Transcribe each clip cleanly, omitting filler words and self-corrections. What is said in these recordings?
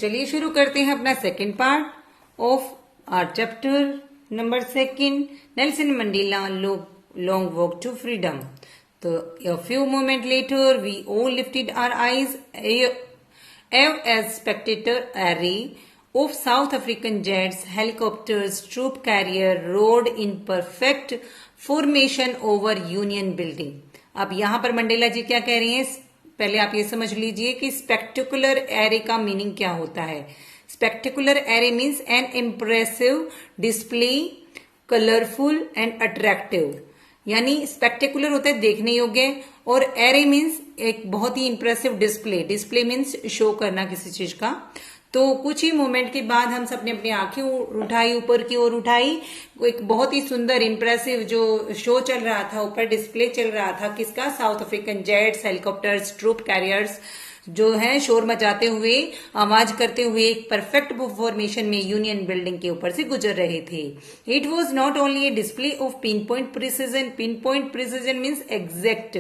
चलिए शुरू करते हैं अपना second part of our chapter number 2, Nelson Mandela long walk to freedom. तो a few moments later we all lifted our eyes as spectator array of South African jets, helicopters, troop carrier rode in perfect formation over Union Building। अब यहाँ पर Mandela जी क्या कह रही हैं, पहले आप ये समझ लीजिए कि स्पेक्टेकुलर एरे का मीनिंग क्या होता है। Spectacular array means an impressive display, colourful and attractive. यानी स्पेक्टेकुलर होता है देखने योग्य, और एरे मीन्स एक बहुत ही impressive display. Display means show करना किसी चीज का। तो कुछ ही मोमेंट के बाद हम सबने अपनी आंखें उठाई, ऊपर की ओर उठाई। एक बहुत ही सुंदर इंप्रेसिव जो शो चल रहा था, ऊपर डिस्प्ले चल रहा था किसका, South African jets, helicopters, troop carriers जो है शोर मचाते हुए, आवाज करते हुए एक परफेक्ट फॉर्मेशन में यूनियन बिल्डिंग के ऊपर से गुजर रहे थे। It was not only a display of pin point precision. Pin point precision means exact.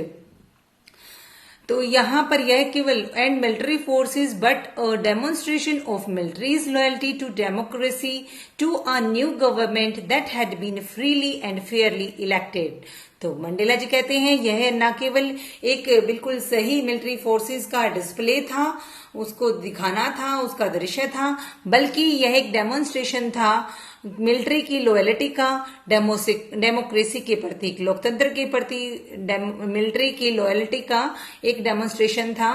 तो यहां पर यह केवल and military forces but a demonstration of military's loyalty to democracy to a new government that had been freely and fairly elected. तो Mandela जी कहते हैं यह न केवल एक बिल्कुल सही मिलिट्री फोर्सेस का डिस्प्ले था, उसको दिखाना था, उसका दृश्य था, बल्कि यह एक डेमोन्स्ट्रेशन था मिलिट्री की लॉयल्टी का, डेमोक्रेसी के प्रति, लोकतंत्र के प्रति मिलिट्री की लॉयल्टी का एक डेमोन्स्ट्रेशन था।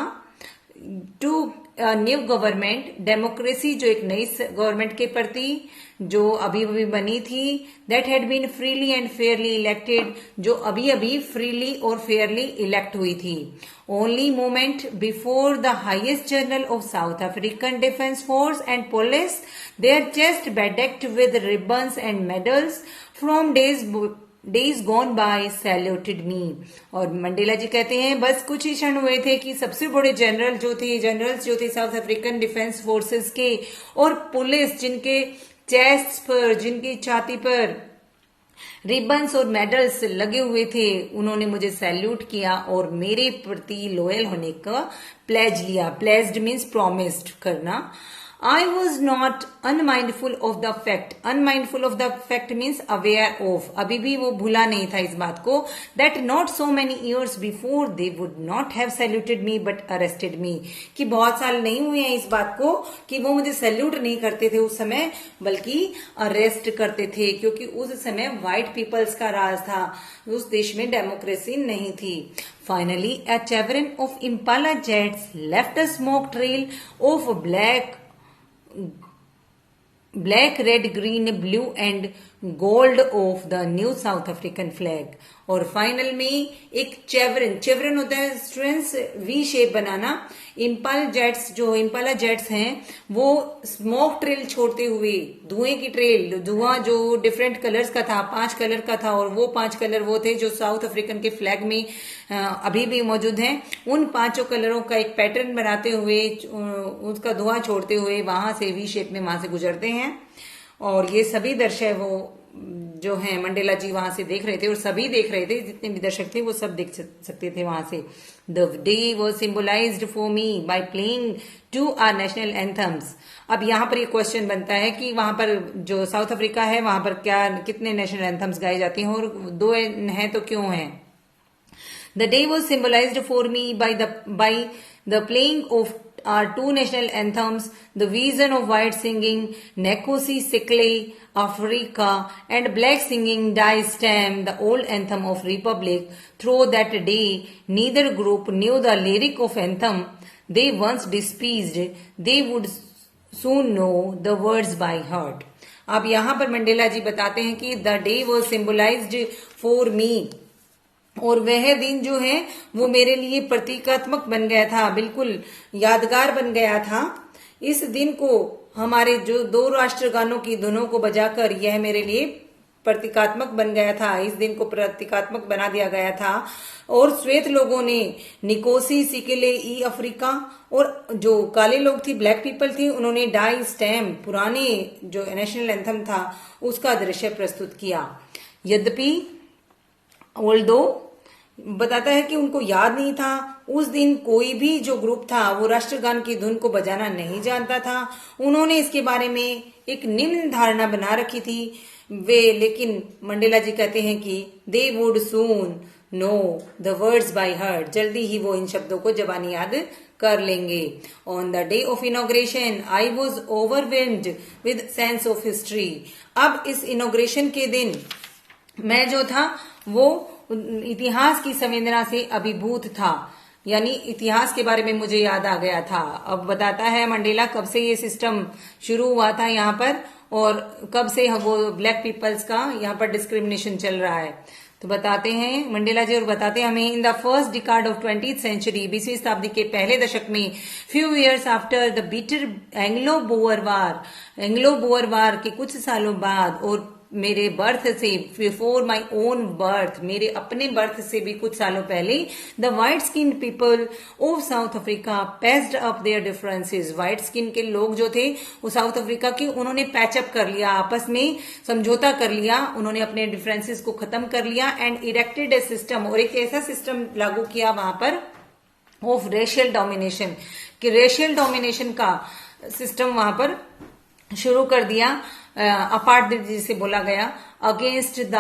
टू न्यू गवर्नमेंट, डेमोक्रेसी जो एक नई गवर्नमेंट के प्रति जो अभी अभी बनी थी, that had been freely and fairly elected, जो अभी अभी फ्रीली और फेयरली इलेक्ट हुई थी। Only moment before the highest general of South African defence force and police, their chest bedecked with ribbons and medals from days gone by saluted me। और Mandela जी कहते हैं बस कुछ ही क्षण हुए थे कि सबसे बड़े जनरल्स जो थे साउथ अफ्रीकन डिफेंस फोर्सेस के, और पुलिस जिनके चेस्ट पर, जिनकी छाती पर रिबन्स और मेडल्स लगे हुए थे, उन्होंने मुझे सैल्यूट किया और मेरे प्रति लॉयल होने का प्लेज लिया। प्लेज्ड मीन्स प्रॉमिस्ड करना। I was not unmindful of the fact. Unmindful of the fact means aware of. अभी भी वो भूला नहीं था इस बात को, that not so many years before they would not have saluted me but arrested me। कि बहुत साल नहीं हुए हैं इस बात को कि वो मुझे सैल्यूट नहीं करते थे उस समय, बल्कि अरेस्ट करते थे, क्योंकि उस समय व्हाइट पीपल्स का राज था, उस देश में डेमोक्रेसी नहीं थी। Finally, a chevron of Impala jets left a smoke trail of black, red, green, blue and gold of the new South African flag। और फाइनल में एक चेवरन होता है स्टूडेंट्स वी शेप बनाना। इम्पाला जेट्स हैं वो स्मोक ट्रेल छोड़ते हुए, धुएं की ट्रेल, धुआं जो डिफरेंट कलर्स का था, 5 कलर का था, और वो 5 कलर वो थे जो साउथ अफ्रीकन के फ्लैग में अभी भी मौजूद हैं। उन 5 कलरों का एक पैटर्न बनाते हुए, उसका धुआं छोड़ते हुए वहां से वी शेप में वहां से गुजरते हैं। और ये सभी दर्शक वो जो है मंडेला जी वहां से देख रहे थे, और सभी देख रहे थे, जितने भी दर्शक थे वो सब देख सकते थे वहां से। The day was symbolised for me by playing 2 our national anthems. अब यहाँ पर ये क्वेश्चन बनता है कि वहां पर जो साउथ अफ्रीका है वहां पर कितने नेशनल एंथम्स गाए जाते हैं, और 2 हैं तो क्यों हैं। The day was symbolized for me by the playing of our 2 national anthems, the vision of white singing Nkosi Sikelel Afrika and black singing Die Stem, the old anthem of Republic. Through that day, neither group knew the lyric of anthem they once despised. They would soon know the words by heart। अब यहाँ पर Mandela जी बताते हैं कि the day was symbolized for me, और वह दिन जो है वो मेरे लिए प्रतीकात्मक बन गया था, बिल्कुल यादगार बन गया था। इस दिन को हमारे जो 2 राष्ट्रगानों की धुनों को बजाकर यह मेरे लिए प्रतीकात्मक बन गया था, इस दिन को प्रतीकात्मक बना दिया गया था। और श्वेत लोगों ने निकोसी सिकेले ई अफ्रीका, और जो काले लोग थी, ब्लैक पीपल थी, उन्होंने डाई स्टैम, पुराने जो नेशनल एंथम था उसका दृश्य प्रस्तुत किया। यद्यपि although बताता है कि उनको याद नहीं था उस दिन कोई भी जो ग्रुप था वो राष्ट्रगान की धुन को बजाना नहीं जानता था। उन्होंने इसके बारे में एक निम्न धारणा बना रखी थी वे, लेकिन मंडेला जी कहते हैं कि दे would soon know the words by heart, जल्दी ही वो इन शब्दों को जबानी याद कर लेंगे। On the day of inauguration I was overwhelmed with sense of history. अब इस इनॉग्रेशन के दिन मैं जो था वो इतिहास की संवेदना से अभिभूत था, यानी इतिहास के बारे में मुझे याद आ गया था। अब बताता है मंडेला कब से ये सिस्टम शुरू हुआ था यहाँ पर और कब से वो ब्लैक पीपल्स का यहाँ पर डिस्क्रिमिनेशन चल रहा है। तो बताते हैं मंडेला जी और बताते हैं हमें, in the first decade of 20th century, 20वीं शताब्दी के पहले दशक में, few years after the bitter Anglo Boer war के कुछ सालों बाद और मेरे बर्थ से, बिफोर माई ओन बर्थ, मेरे अपने बर्थ से भी कुछ सालों पहले, the white skin people of south Africa patched up there differences. White skin के लोग जो थे वो साउथ अफ्रीका के, उन्होंने पैचअप कर लिया, आपस में समझौता कर लिया, उन्होंने अपने डिफरेंसेस को खत्म कर लिया एंड इरेक्टेड ए सिस्टम, और एक ऐसा सिस्टम लागू किया वहां पर ऑफ रेशियल डोमिनेशन, कि रेशियल डोमिनेशन का सिस्टम वहां पर शुरू कर दिया, अपार्ट जिसे बोला गया, against the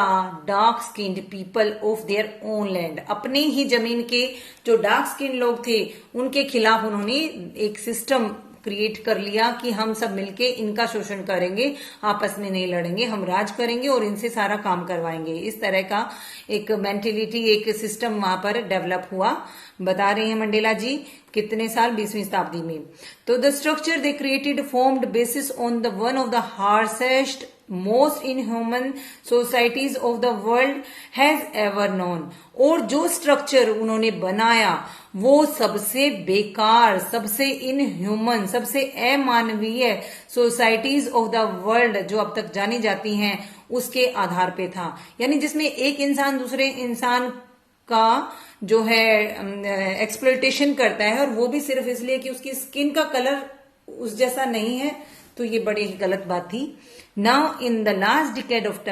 dark skinned people of their own land. अपने ही जमीन के जो डार्क स्किन लोग थे उनके खिलाफ उन्होंने एक सिस्टम क्रिएट कर लिया कि हम सब मिलके इनका शोषण करेंगे, आपस में नहीं लड़ेंगे, हम राज करेंगे और इनसे सारा काम करवाएंगे। इस तरह का एक मेंटेलिटी, एक सिस्टम वहां पर डेवलप हुआ, बता रहे हैं मंडेला जी। कितने साल? 20वीं शताब्दी में। तो the structure they created formed basis on the one of the harshest most inhuman societies of the world has ever known. और जो स्ट्रक्चर उन्होंने बनाया वो सबसे बेकार, सबसे इनह्यूमन, सबसे अमानवीय सोसाइटीज ऑफ द वर्ल्ड जो अब तक जानी जाती हैं उसके आधार पे था। यानी जिसमें एक इंसान दूसरे इंसान का जो है एक्सप्लॉयटेशन करता है, और वो भी सिर्फ इसलिए कि उसकी स्किन का कलर उस जैसा नहीं है, तो ये बड़ी ही गलत बात थी। Now in the last decade of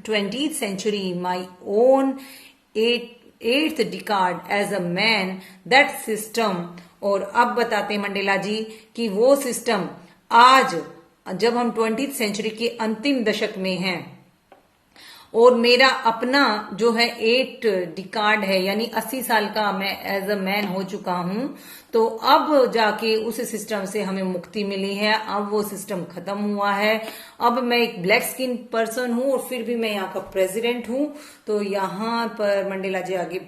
20th century, my own eighth decade as a man, that system. और अब बताते मंडेला जी कि वो सिस्टम आज जब हम 20th सेंचुरी के अंतिम दशक में हैं और मेरा अपना जो है 8 डिकार्ड है, यानी 80 साल का मैं एज अ मैन हो चुका हूं, तो अब जाके उस सिस्टम से हमें मुक्ति मिली है। अब वो सिस्टम खत्म हुआ है। अब मैं एक ब्लैक स्किन पर्सन हूं और फिर भी मैं यहाँ का प्रेसिडेंट हूं। तो यहाँ पर मंडेला जी आगे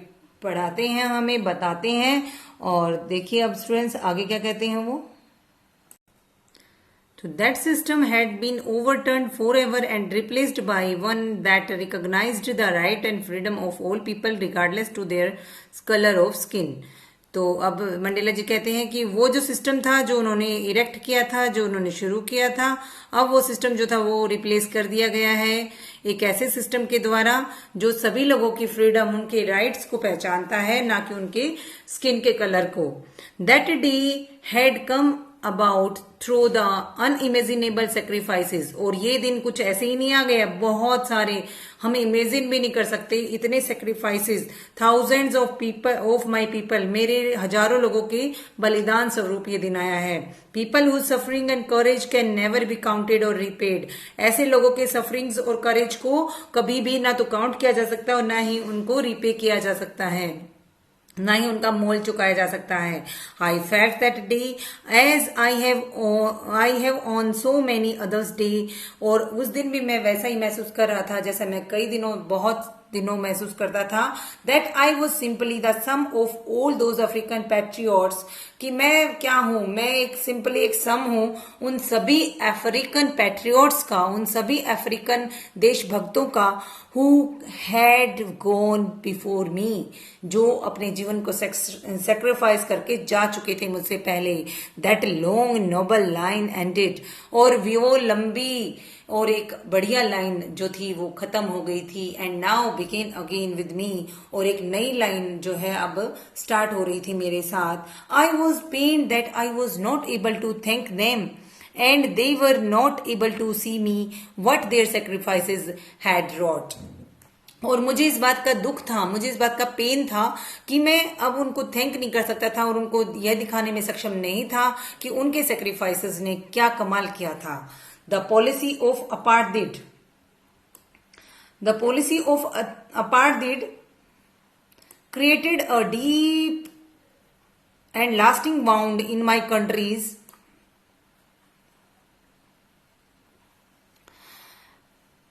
पढ़ाते हैं, हमें बताते हैं, और देखिए अब स्टूडेंट्स आगे क्या कहते हैं वो। So that system had been overturned forever and replaced by one that recognized the right and freedom of all people regardless to their color of skin. तो अब मंडेला जी कहते हैं कि वो जो सिस्टम था जो उन्होंने इरेक्ट किया था, जो उन्होंने शुरू किया था, अब वो सिस्टम जो था वो रिप्लेस कर दिया गया है एक ऐसे सिस्टम के द्वारा जो सभी लोगों की फ्रीडम, उनके राइट्स को पहचानता है, ना कि उनके स्किन के कलर को। That day had come about through the unimaginable sacrifices. और ये दिन कुछ ऐसे ही नहीं आ गया, बहुत सारे, हम इमेजिन भी नहीं कर सकते इतने sacrifices, thousands of people of my people, मेरे हजारों लोगों के बलिदान स्वरूप ये दिन आया है। People whose suffering and courage can never be counted और रिपेड। ऐसे लोगों के सफरिंग्स और करेज को कभी भी ना तो काउंट किया जा सकता और ना ही उनको रिपे किया जा सकता है, ना ही उनका मोल चुकाया जा सकता है। I felt that day as I have on so many others day. और उस दिन भी मैं वैसा ही महसूस कर रहा था जैसा मैं कई दिनों, बहुत दिनों महसूस करता था। That I was simply the sum of all those African patriots, कि मैं क्या हूं, मैं एक सिंपली एक सम हूं उन सभी अफ्रीकन पैट्रियोट्स का, उन सभी अफ्रीकन देशभक्तों का, हु हैड गॉन बिफोर मी, जो अपने जीवन को सेक्रीफाइस करके जा चुके थे मुझसे पहले। That long noble line ended, और वो लंबी और एक बढ़िया लाइन जो थी वो खत्म हो गई थी। And now begin again with me, और एक नई लाइन जो है अब स्टार्ट हो रही थी मेरे साथ। I was pain that I was not able to thank them and they were not able to see me what their sacrifices had wrought. और मुझे इस बात का दुख था, मुझे इस बात का पेन था कि मैं अब उनको थैंक नहीं कर सकता था और उनको यह दिखाने में सक्षम नहीं था कि उनके सेक्रीफाइसेस ने क्या कमाल किया था। The policy of apartheid, the policy of apartheid created a deep and lasting wound in my country's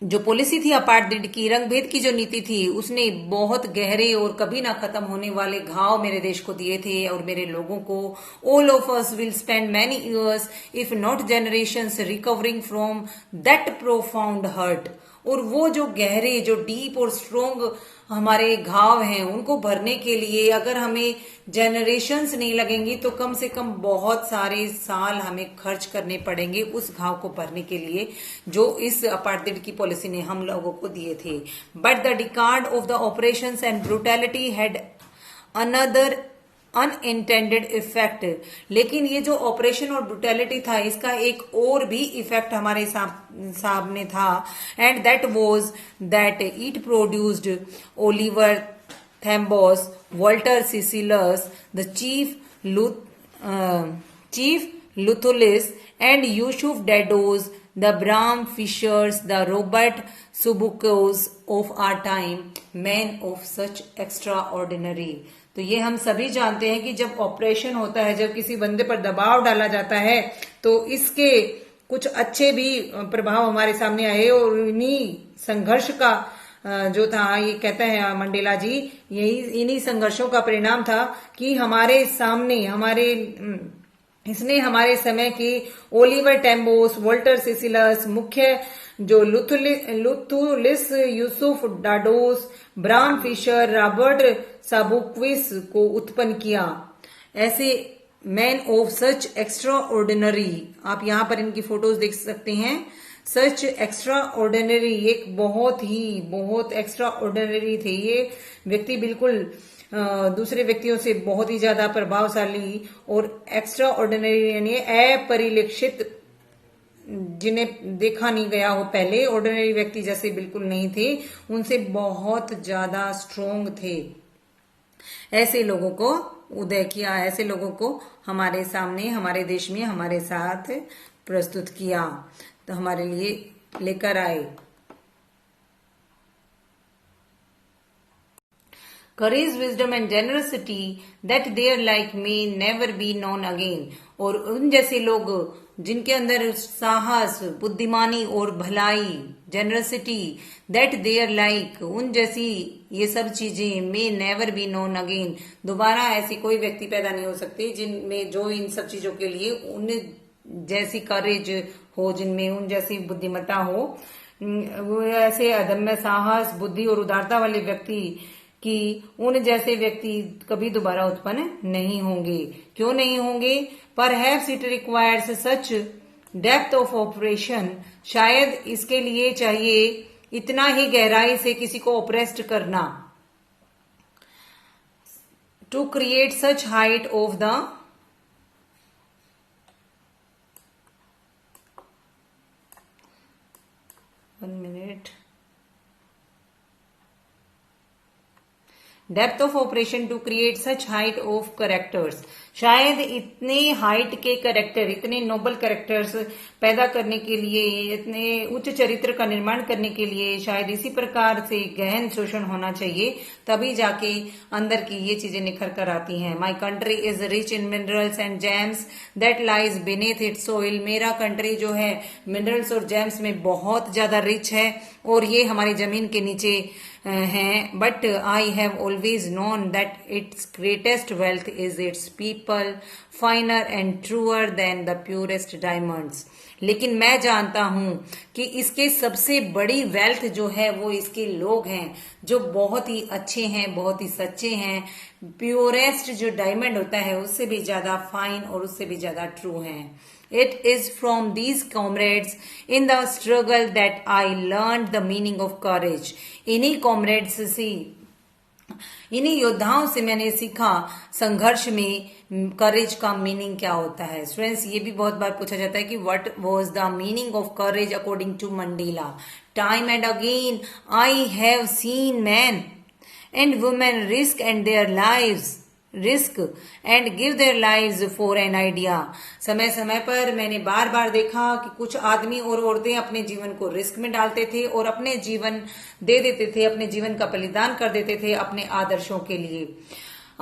जो पॉलिसी थी अपार्थिड की, रंगभेद की जो नीति थी, उसने बहुत गहरे और कभी ना खत्म होने वाले घाव मेरे देश को दिए थे और मेरे लोगों को। All of us will spend many years if not generations recovering from that profound hurt. और वो जो गहरे, जो डीप और स्ट्रोंग हमारे घाव हैं, उनको भरने के लिए अगर हमें जनरेशंस नहीं लगेंगी तो कम से कम बहुत सारे साल हमें खर्च करने पड़ेंगे उस घाव को भरने के लिए जो इस अपार्थिड की पॉलिसी ने हम लोगों को दिए थे। But the डिकार्ड of the operations and brutality had another unintended effect. लेकिन ये जो ऑपरेशन और ब्रुटैलिटी था, इसका एक और भी इफेक्ट हमारे सामने था, and that was that it produced Oliver Tambos, Walter Sisulus, the chief Luthulis and Yusuf Dadoos, the Bram Fischers, the Robert Sobukwes of our time, man of such extraordinary. तो ये हम सभी जानते हैं कि जब ऑपरेशन होता है, जब किसी बंदे पर दबाव डाला जाता है, तो इसके कुछ अच्छे भी प्रभाव हमारे सामने आए। और इन्हीं संघर्ष का जो था, ये कहते हैं मंडेला जी, यही इन्हीं संघर्षों का परिणाम था कि हमारे सामने इसने हमारे समय की ओलिवर टेम्बोस, वॉल्टर सिसिलस, मुख्य जो लुथुलिस, यूसुफ डाडोस, ब्राम फिशर, रॉबर्ट साबुक्विस को उत्पन्न किया। ऐसे man of such extra ordinary, आप यहां पर इनकी फोटोज देख सकते हैं। सच एक्स्ट्रा ऑर्डिनरी, एक बहुत एक्स्ट्रा ऑर्डिनरी थे ये व्यक्ति, बिल्कुल दूसरे व्यक्तियों से बहुत ही ज्यादा प्रभावशाली और एक्स्ट्रा ऑर्डिनरी यानी अपरिलक्षित, जिन्हें देखा नहीं गया हो पहले, ऑर्डिनरी व्यक्ति जैसे बिल्कुल नहीं थे, उनसे बहुत ज्यादा स्ट्रोंग थे। ऐसे लोगों को उदय किया, ऐसे लोगों को हमारे सामने, हमारे देश में हमारे साथ प्रस्तुत किया, तो हमारे लिए लेकर आए। Courage, wisdom and generosity that their like may never be known again। और उन जैसे लोग जिनके अंदर साहस, बुद्धिमानी और भलाई, जेनरसिटी, दैट देयर लाइक, उन जैसी ये सब चीजें, may never be known again, दोबारा ऐसी कोई व्यक्ति पैदा नहीं हो सकती जिनमें, जो इन सब चीजों के लिए उन जैसी करेज हो, जिनमें उन जैसी बुद्धिमत्ता हो, वो ऐसे अदम्य साहस, बुद्धि और उदारता वाले व्यक्ति कि उन जैसे व्यक्ति कभी दोबारा उत्पन्न नहीं होंगे। क्यों नहीं होंगे? Perhaps it requires such depth of operation, शायद इसके लिए चाहिए इतना ही गहराई से किसी को ऑपरेस्ट करना, to create such height of the depth of oppression to create such height of characters. शायद इतने हाइट के करेक्टर, इतने नोबल करेक्टर्स पैदा करने के लिए, इतने उच्च चरित्र का निर्माण करने के लिए शायद इसी प्रकार से गहन शोषण होना चाहिए, तभी जाके अंदर की ये चीजें निखर कर आती हैं। My country is rich in minerals and James that lies beneath it's soil. मेरा कंट्री जो है मिनरल्स और जेम्स में बहुत ज्यादा रिच है और ये हमारी जमीन के नीचे हैं। But I have always known that its greatest wealth is its people, finer and truer than the purest diamonds. लेकिन मैं जानता हूं कि इसके सबसे बड़ी वेल्थ जो है वो इसके लोग हैं, जो बहुत ही अच्छे हैं, बहुत ही सच्चे हैं। प्योरेस्ट जो डायमंड होता है उससे भी ज्यादा फाइन और उससे भी ज्यादा ट्रू हैं। It is from these comrades in the struggle that I learned the meaning of courage। इन्हीं comrades से इन्हीं योद्धाओं से मैंने सीखा संघर्ष में करेज का मीनिंग क्या होता है। स्टूडेंट्स, ये भी बहुत बार पूछा जाता है कि what was the meaning of courage according to Mandela. Time and again I have seen man and women risk and give their lives for an idea. समय समय पर मैंने बार बार देखा कि कुछ आदमी और औरतें अपने जीवन को रिस्क में डालते थे और अपने जीवन दे देते थे, अपने जीवन का बलिदान कर देते थे अपने आदर्शों के लिए।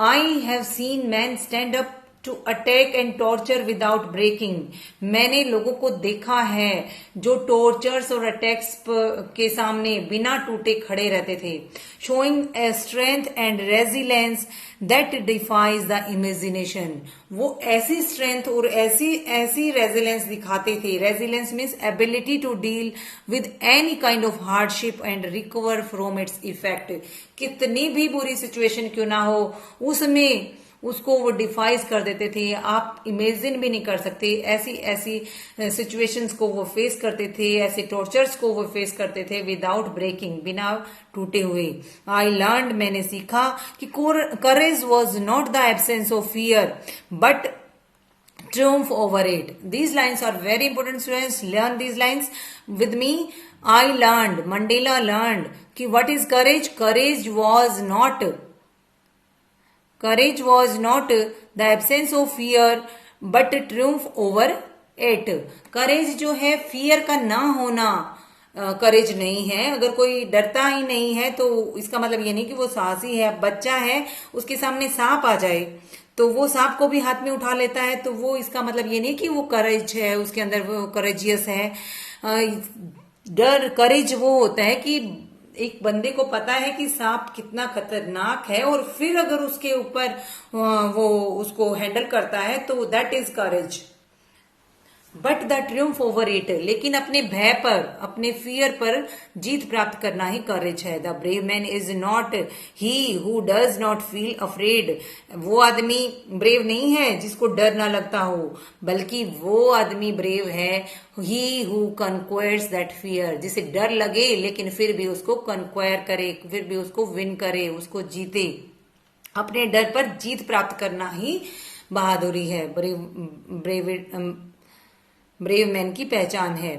I have seen man stand up to attack and torture without breaking. मैंने लोगों को देखा है जो टॉर्चर्स और अटैक्स के सामने बिना टूटे खड़े रहते थे। Showing a strength and resilience that defies the imagination. वो ऐसी स्ट्रेंथ और ऐसी रेजिलेंस दिखाते थे। Resilience means ability to deal with any kind of hardship and recover from its effect. कितनी भी बुरी सिचुएशन क्यों ना हो, उसमें उसको वो डिफाइज कर देते थे। आप इमेजिन भी नहीं कर सकते, ऐसी सिचुएशंस को वो फेस करते थे, ऐसे टॉर्चर्स को वो फेस करते थे विदाउट ब्रेकिंग, बिना टूटे हुए। आई लर्न, मैंने सीखा कि courage was not the absence of fear but triumph over it. These lines are very important, students. Learn these lines with me. I learned, Mandela learned कि what is courage? Courage was not the absence of fear but triumph over it. Courage जो है fear का ना होना करेज नहीं है। अगर कोई डरता ही नहीं है तो इसका मतलब ये नहीं कि वो साहसी है। बच्चा है, उसके सामने सांप आ जाए तो वो सांप को भी हाथ में उठा लेता है, तो वो इसका मतलब ये नहीं कि वो करेज है, उसके अंदर वो करेजियस है। डर करेज वो होता है कि एक बंदे को पता है कि सांप कितना खतरनाक है और फिर अगर उसके ऊपर वो उसको हैंडल करता है तो that is courage. But the Triumph over it, लेकिन अपने भय पर, अपने फियर पर जीत प्राप्त करना ही करेज है। The brave man is not he who does not feel afraid. वो आदमी ब्रेव नहीं है जिसको डर ना लगता हो, बल्कि वो आदमी ब्रेव है he who conquers that fear, जिसे डर लगे लेकिन फिर भी उसको कन्क्वायर करे, फिर भी उसको विन करे, उसको जीते। अपने डर पर जीत प्राप्त करना ही बहादुरी है, ब्रेव मैन की पहचान है।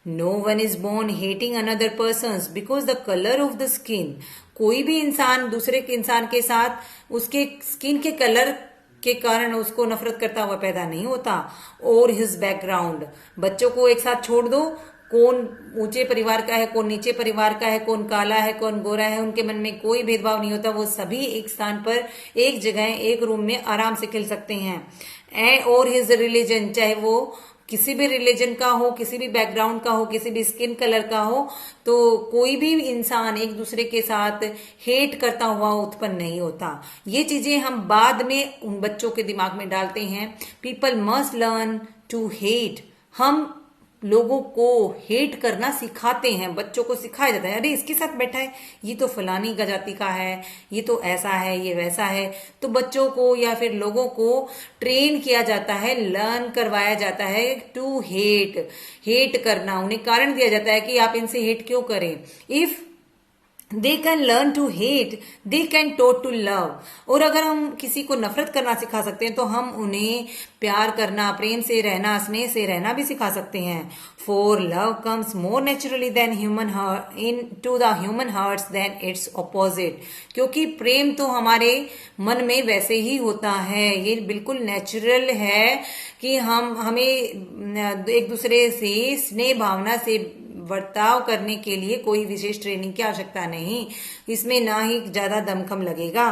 No one is born hating another person because the colour of the skin. कोई भी इंसान दूसरे के इंसान के साथ उसके स्किन के कलर के कारण उसको नफरत करता हुआ पैदा नहीं होता। और हिज बैकग्राउंड, बच्चों को एक साथ छोड़ दो, कौन ऊंचे परिवार का है, कौन नीचे परिवार का है, कौन काला है, कौन गोरा है, उनके मन में कोई भेदभाव नहीं होता। वो सभी एक स्थान पर, एक जगह, एक रूम में आराम से खेल सकते हैं। और हिज रिलीजन, चाहे वो किसी भी रिलीजन का हो, किसी भी बैकग्राउंड का हो, किसी भी स्किन कलर का हो, तो कोई भी इंसान एक दूसरे के साथ हेट करता हुआ उत्पन्न नहीं होता। ये चीजें हम बाद में उन बच्चों के दिमाग में डालते हैं। People must learn to hate. हम लोगों को हेट करना सिखाते हैं, बच्चों को सिखाया जाता है, अरे इसके साथ बैठा है, ये तो फलानी जाति का है, ये तो ऐसा है, ये वैसा है। तो बच्चों को या फिर लोगों को ट्रेन किया जाता है, लर्न करवाया जाता है टू हेट करना। उन्हें कारण दिया जाता है कि आप इनसे हेट क्यों करें। If they can learn to hate, they can taught to love. और अगर हम किसी को नफरत करना सिखा सकते हैं तो हम उन्हें प्यार करना, प्रेम से रहना, स्नेह से रहना भी सिखा सकते हैं। For love comes more naturally than human into the human hearts than its opposite. क्योंकि प्रेम तो हमारे मन में वैसे ही होता है, ये बिल्कुल नेचुरल है कि हमें एक दूसरे से स्नेह भावना से बर्ताव करने के लिए कोई विशेष ट्रेनिंग की आवश्यकता नहीं। इसमें ना ही ज्यादा दमखम लगेगा,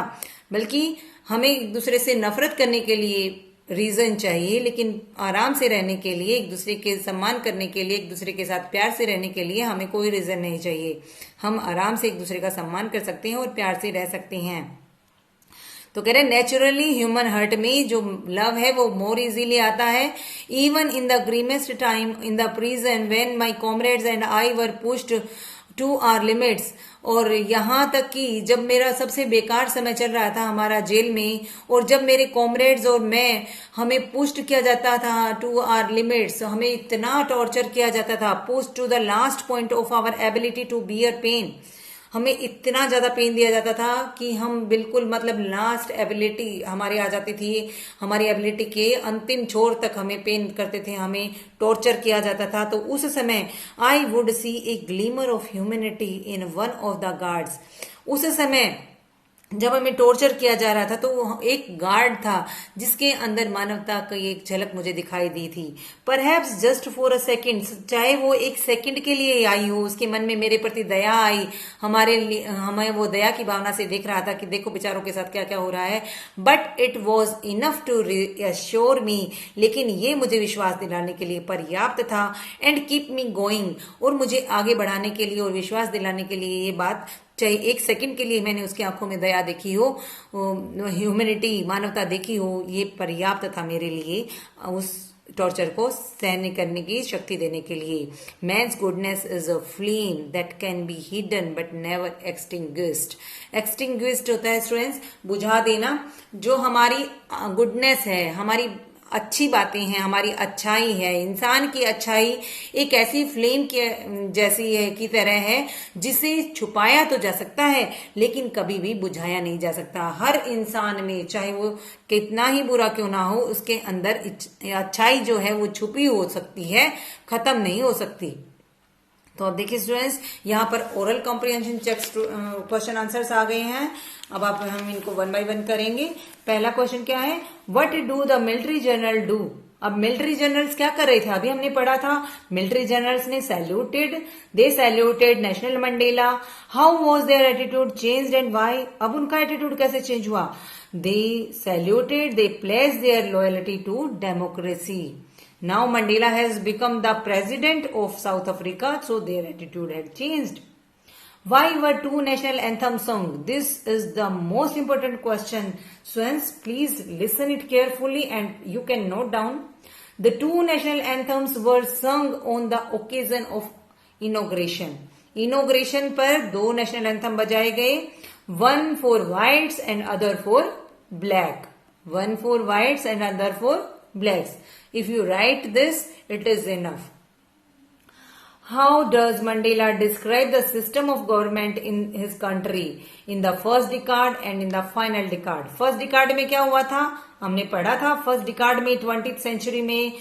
बल्कि हमें एक दूसरे से नफरत करने के लिए रीजन चाहिए, लेकिन आराम से रहने के लिए, एक दूसरे के सम्मान करने के लिए, एक दूसरे के साथ प्यार से रहने के लिए हमें कोई रीजन नहीं चाहिए। हम आराम से एक दूसरे का सम्मान कर सकते हैं और प्यार से रह सकते हैं। तो कह रहे नेचुरली ह्यूमन हार्ट में जो लव है वो मोर इजीली आता है। Even in the grimmest time in the prison when my comrades and I were pushed to our limits. और यहाँ तक कि जब मेरा सबसे बेकार समय चल रहा था हमारा जेल में, और जब मेरे कॉमरेड्स और मैं, हमें पुश्ड किया जाता था टू आवर लिमिट्स, हमें इतना टॉर्चर किया जाता था, pushed to the last point of our ability to bear pain. हमें इतना ज्यादा पेन दिया जाता था कि हम बिल्कुल मतलब लास्ट एबिलिटी हमारी आ जाती थी, हमारी एबिलिटी के अंतिम छोर तक हमें पेन करते थे, हमें टॉर्चर किया जाता था। तो उस समय I would see a glimmer of humanity in one of the guards. उस समय जब हमें टॉर्चर किया जा रहा था तो एक गार्ड था जिसके अंदर मानवता की एक झलक मुझे दिखाई दी थी। Perhaps just for a second, चाहे वो एक सेकंड के लिए आई हो, उसके मन में मेरे प्रति दया आई, हमें वो दया की भावना से देख रहा था कि देखो बेचारों के साथ क्या क्या हो रहा है। But it was enough to reassure me, लेकिन ये मुझे विश्वास दिलाने के लिए पर्याप्त था। एंड कीप मी गोइंग, और मुझे आगे बढ़ाने के लिए और विश्वास दिलाने के लिए ये बात, चाहे एक सेकंड के लिए मैंने उसकी आंखों में दया देखी हो, ह्यूमैनिटी मानवता देखी हो, ये पर्याप्त था मेरे लिए उस टॉर्चर को सहन करने की शक्ति देने के लिए। Man's goodness is a flame that can be hidden but never extinguished. Extinguished होता है स्टूडेंट्स बुझा देना। जो हमारी गुडनेस है, हमारी अच्छी बातें हैं, हमारी अच्छाई है, इंसान की अच्छाई एक ऐसी फ्लेम के जैसी है की तरह है जिसे छुपाया तो जा सकता है लेकिन कभी भी बुझाया नहीं जा सकता। हर इंसान में चाहे वो कितना ही बुरा क्यों ना हो, उसके अंदर अच्छाई जो है वो छुपी हो सकती है, खत्म नहीं हो सकती। तो अब देखिए स्टूडेंट्स, यहाँ पर oral comprehension checks question answers आ गए हैं। अब हम इनको वन बाय वन करेंगे। पहला क्वेश्चन क्या है, what do the military general do. अब मिलिट्री जनरल्स क्या कर रहे थे, अभी हमने पढ़ा था मिलिट्री जनरल्स ने they saluted Nelson Mandela. How was their attitude changed and why. अब उनका एटीट्यूड कैसे चेंज हुआ, they saluted, they placed their loyalty to democracy. Now Mandela has become the president of South Africa, so their attitude had changed. Why were two national anthems sung? This is the most important question. Students, please listen it carefully and you can note down. The two national anthems were sung on the occasion of inauguration. Inauguration पर दो national anthem बजाए गए, one for whites and other for black. One for whites and other for blacks. If you write this, it is enough. How does Mandela describe the system of government in his country in the first decade and in the final decade? First decade में क्या हुआ था, हमने पढ़ा था first डिकाड में 20th century में,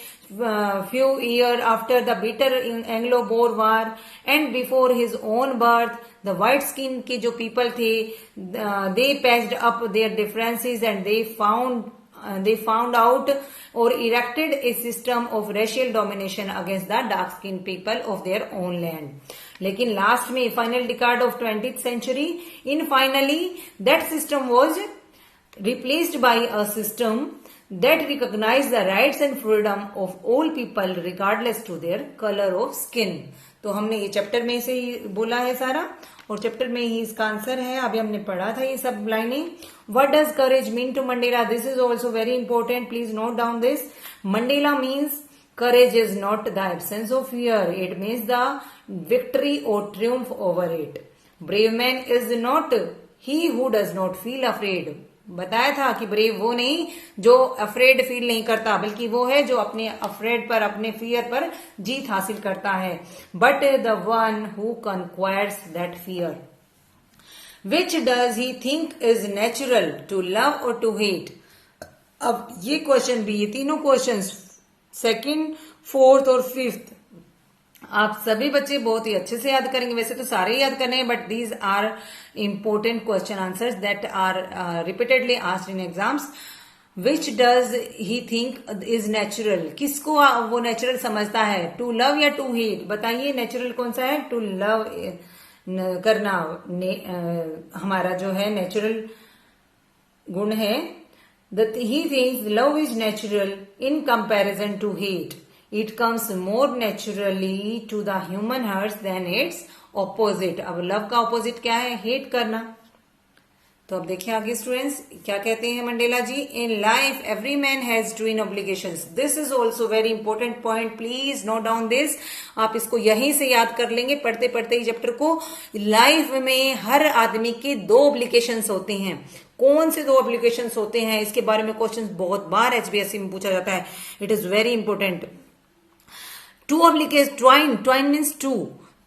few year after the bitter Anglo-Boer war and before his own birth, the white skin के जो people थे, they patched up their differences and they found out or erected a system of racial domination against the dark skinned people of their own land. लेकिन last में final decade of 20th century, in finally that system was replaced by a system that recognized the rights and freedom of all people regardless to their color of skin. तो हमने ये chapter में से ही बोला है सारा और चैप्टर में ही इसका आंसर है। अभी हमने पढ़ा था ये सब लाइनें। What does courage mean to Mandela, this is also very important, please note down this. Mandela means courage is not the absence of fear, it means the victory or triumph over it. Brave man is not he who does not feel afraid. बताया था कि brave वो नहीं जो afraid feel नहीं करता, बल्कि वो है जो अपने अफ्रेड पर, अपने फियर पर जीत हासिल करता है। But the one who conquers that fear. Which does he think is natural to love और टू हेट। अब ये क्वेश्चन भी, ये तीनों क्वेश्चंस सेकंड, फोर्थ और फिफ्थ आप सभी बच्चे बहुत ही अच्छे से याद करेंगे। वैसे तो सारे याद करने हैं, but these are important question answers that are repeatedly asked in exams. Which does he think is natural, किसको वो नेचुरल समझता है, टू लव या टू हेट। बताइए नेचुरल कौन सा है, टू लव करना हमारा जो है नेचुरल गुण है। He thinks love is natural in comparison to hate. It comes more naturally to the human hearts than its opposite. अब लव का ऑपोजिट क्या है, हेट करना। तो अब देखिए आगे स्टूडेंट्स क्या कहते हैं Mandela ji. In life every man has twin obligations. This is also very important point, please note down this. आप इसको यहीं से याद कर लेंगे पढ़ते पढ़ते ही चैप्टर को। लाइफ में हर आदमी के दो ऑब्लिगेशंस होते हैं। कौन से दो ऑब्लिगेशंस होते हैं, इसके बारे में क्वेश्चन बहुत बार एचबीएससी में पूछा जाता है। It is very important. Two obligation, twin means two,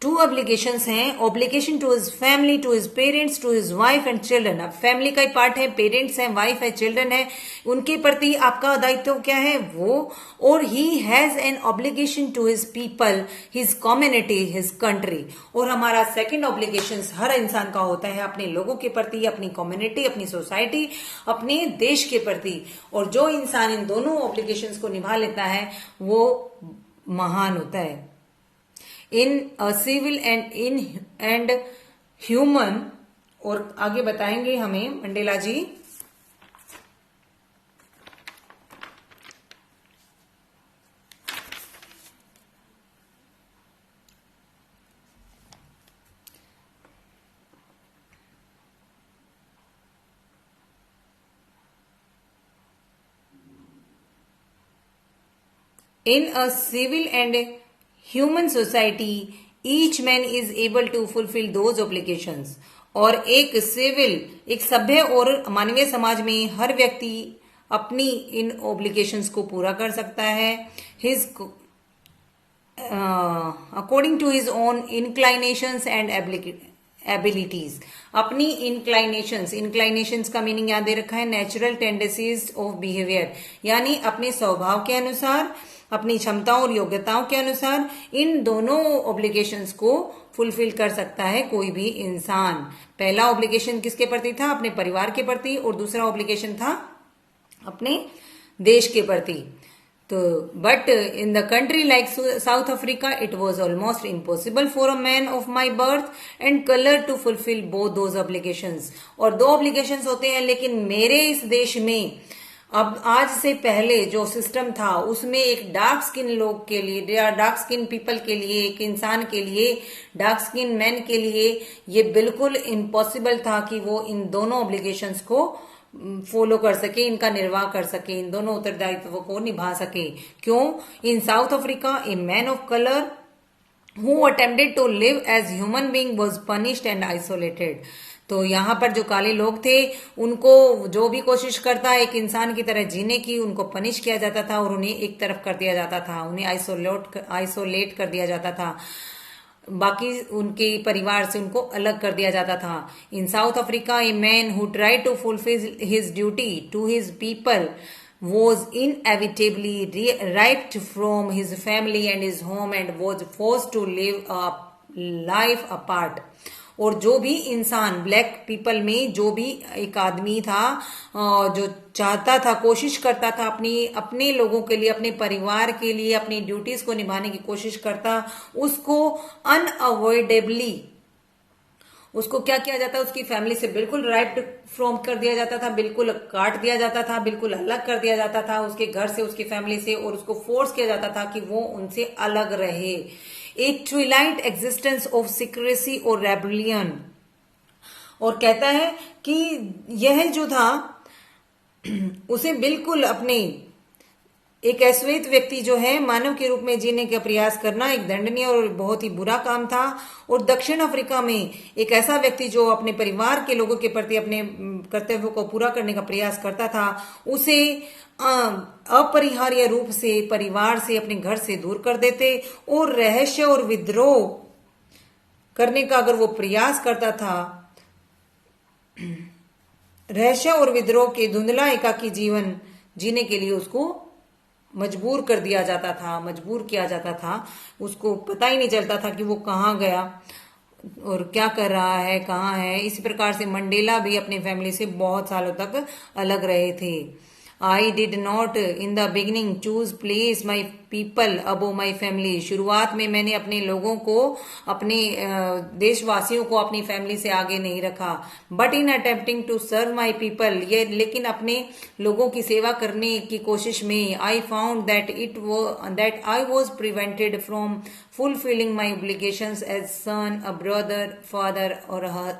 2 obligations हैं, obligation to his family, to his parents, to his wife and children. अब फैमिली का ही पार्ट है, पेरेंट्स हैं, वाइफ है, चिल्ड्रन है, उनके प्रति आपका दायित्व क्या है वो। और he has an obligation to his people, his community, his country. और हमारा सेकंड ऑब्लिगेशन हर इंसान का होता है अपने लोगों के प्रति, अपनी कम्युनिटी, अपनी सोसाइटी, अपने देश के प्रति। और जो इंसान इन दोनों ऑब्लिगेशंस को निभा लेता है वो महान होता है। इन सिविल एंड ह्यूमन, और आगे बताएंगे हमें Mandela ji. In a civil and human society each man is able to fulfil those obligations. और एक सिविल, एक सभ्य और मानवीय समाज में हर व्यक्ति अपनी इन ऑब्लिगेशंस को पूरा कर सकता है। His according to his own inclinations and abilities. अपनी इंक्लाइनेशंस का मीनिंग याद दे रखा है, नेचुरल टेंडेंसीज ऑफ बिहेवियर, यानी अपने स्वभाव के अनुसार, अपनी क्षमताओं और योग्यताओं के अनुसार इन दोनों ऑब्लिगेशंस को फुलफिल कर सकता है कोई भी इंसान। पहला ऑब्लिगेशन किसके प्रति था? अपने परिवार के प्रति, और दूसरा ऑब्लिगेशन था अपने देश के प्रति। तो but in the country like South Africa it was almost impossible for a man of my birth and colour to fulfil both those obligations. और दो ऑब्लिगेशंस होते हैं, लेकिन मेरे इस देश में अब आज से पहले जो सिस्टम था उसमें एक डार्क स्किन लोग के लिए, डार्क स्किन पीपल के लिए, एक इंसान के लिए, डार्क स्किन मैन के लिए ये बिल्कुल इम्पॉसिबल था कि वो इन दोनों ऑब्लिगेशंस को फॉलो कर सके, इनका निर्वाह कर सके, इन दोनों उत्तरदायित्वों को निभा सके। क्यों? In South Africa a man of colour who attempted to live as human being was punished and isolated. तो यहाँ पर जो काले लोग थे उनको जो भी कोशिश करता एक इंसान की तरह जीने की, उनको पनिश किया जाता था और उन्हें एक तरफ कर दिया जाता था, उन्हें आइसोलेट कर दिया जाता था, बाकी उनके परिवार से उनको अलग कर दिया जाता था। In South Africa a man who try to fulfil his duty to his people was inevitably ripped from his family and his home and was forced to live a life apart। और जो भी इंसान black people में जो भी एक आदमी था जो चाहता था, कोशिश करता था अपने लोगों के लिए, अपने परिवार के लिए अपनी ड्यूटीज को निभाने की कोशिश करता, उसको अनअवॉइडेबली उसको क्या किया जाता, उसकी फैमिली से बिल्कुल राइप्ड फ्रॉम कर दिया जाता था, बिल्कुल काट दिया जाता था, बिल्कुल अलग कर दिया जाता था उसके घर से, उसकी फैमिली से, और उसको फोर्स किया जाता था कि वो उनसे अलग रहे। एक ट्विलाइट एग्जिस्टेंस ऑफ सीक्रेसी और रेबलियन। और कहता है कि यह जो था उसे बिल्कुल अपने एक अश्वेत व्यक्ति जो है मानव के रूप में जीने का प्रयास करना एक दंडनीय और बहुत ही बुरा काम था। और दक्षिण अफ्रीका में एक ऐसा व्यक्ति जो अपने परिवार के लोगों के प्रति अपने कर्तव्यों को पूरा करने का प्रयास करता था, उसे अपरिहार्य रूप से परिवार से, अपने घर से दूर कर देते, और रहस्य और विद्रोह करने का अगर वो प्रयास करता था, रहस्य और विद्रोह के धुंधला एकाकी जीवन जीने के लिए उसको मजबूर कर दिया जाता था, मजबूर किया जाता था। उसको पता ही नहीं चलता था कि वो कहाँ गया और क्या कर रहा है, कहाँ है। इसी प्रकार से मंडेला भी अपनी फैमिली से बहुत सालों तक अलग रहे थे। I did not in the beginning choose place my people above my family. शुरुआत में मैंने अपने लोगों को, अपने देशवासियों को अपनी फैमिली से आगे नहीं रखा। But in attempting to serve my people, ये लेकिन अपने लोगों की सेवा करने की कोशिश में I found that I was prevented from fulfilling my obligations as son, a brother, father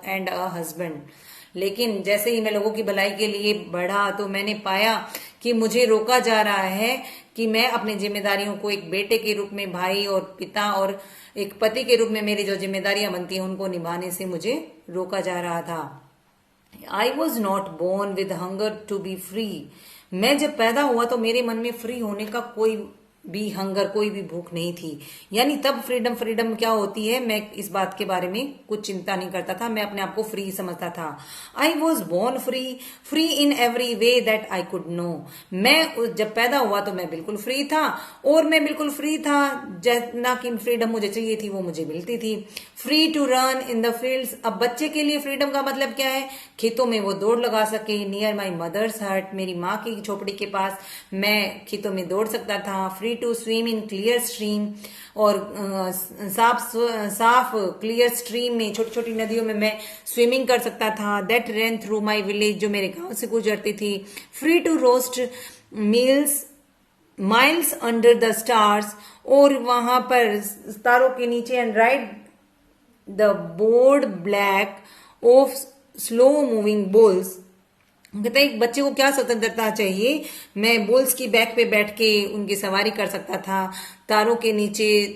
and a husband। लेकिन जैसे ही मैं लोगों की भलाई के लिए बढ़ा तो मैंने पाया कि मुझे रोका जा रहा है कि मैं अपनी जिम्मेदारियों को एक बेटे के रूप में, भाई और पिता और एक पति के रूप में मेरी जो जिम्मेदारियां बनती हैं उनको निभाने से मुझे रोका जा रहा था। I was not born with hunger to be free. मैं जब पैदा हुआ तो मेरे मन में फ्री होने का कोई भी हंगर, कोई भी भूख नहीं थी। यानी तब फ्रीडम फ्रीडम क्या होती है, मैं इस बात के बारे में कुछ चिंता नहीं करता था, मैं अपने आप को फ्री समझता था। I was born free, free in every way that I could know. मैं जब पैदा हुआ तो मैं बिल्कुल फ्री था, और मैं बिल्कुल फ्री था, जितना कि फ्रीडम मुझे चाहिए थी वो मुझे मिलती थी। Free to run in the fields. अब बच्चे के लिए फ्रीडम का मतलब क्या है, खेतों में वो दौड़ लगा सके। नियर माई मदर्स हट, मेरी माँ की झोपड़ी के पास मैं खेतों में दौड़ सकता था। Free to swim in clear stream, और साफ क्लियर स्ट्रीम में, छोटी छोटी नदियों में मैं स्विमिंग कर सकता था। That run through my village, जो मेरे गांव से गुजरती थी। Free to roast meals miles under the stars, और वहां पर तारों के नीचे, and ride the broad black of slow moving bulls. कहते एक बच्चे को क्या स्वतंत्रता चाहिए, मैं बुल्स की बैक पे बैठ के उनकी सवारी कर सकता था, तारों के नीचे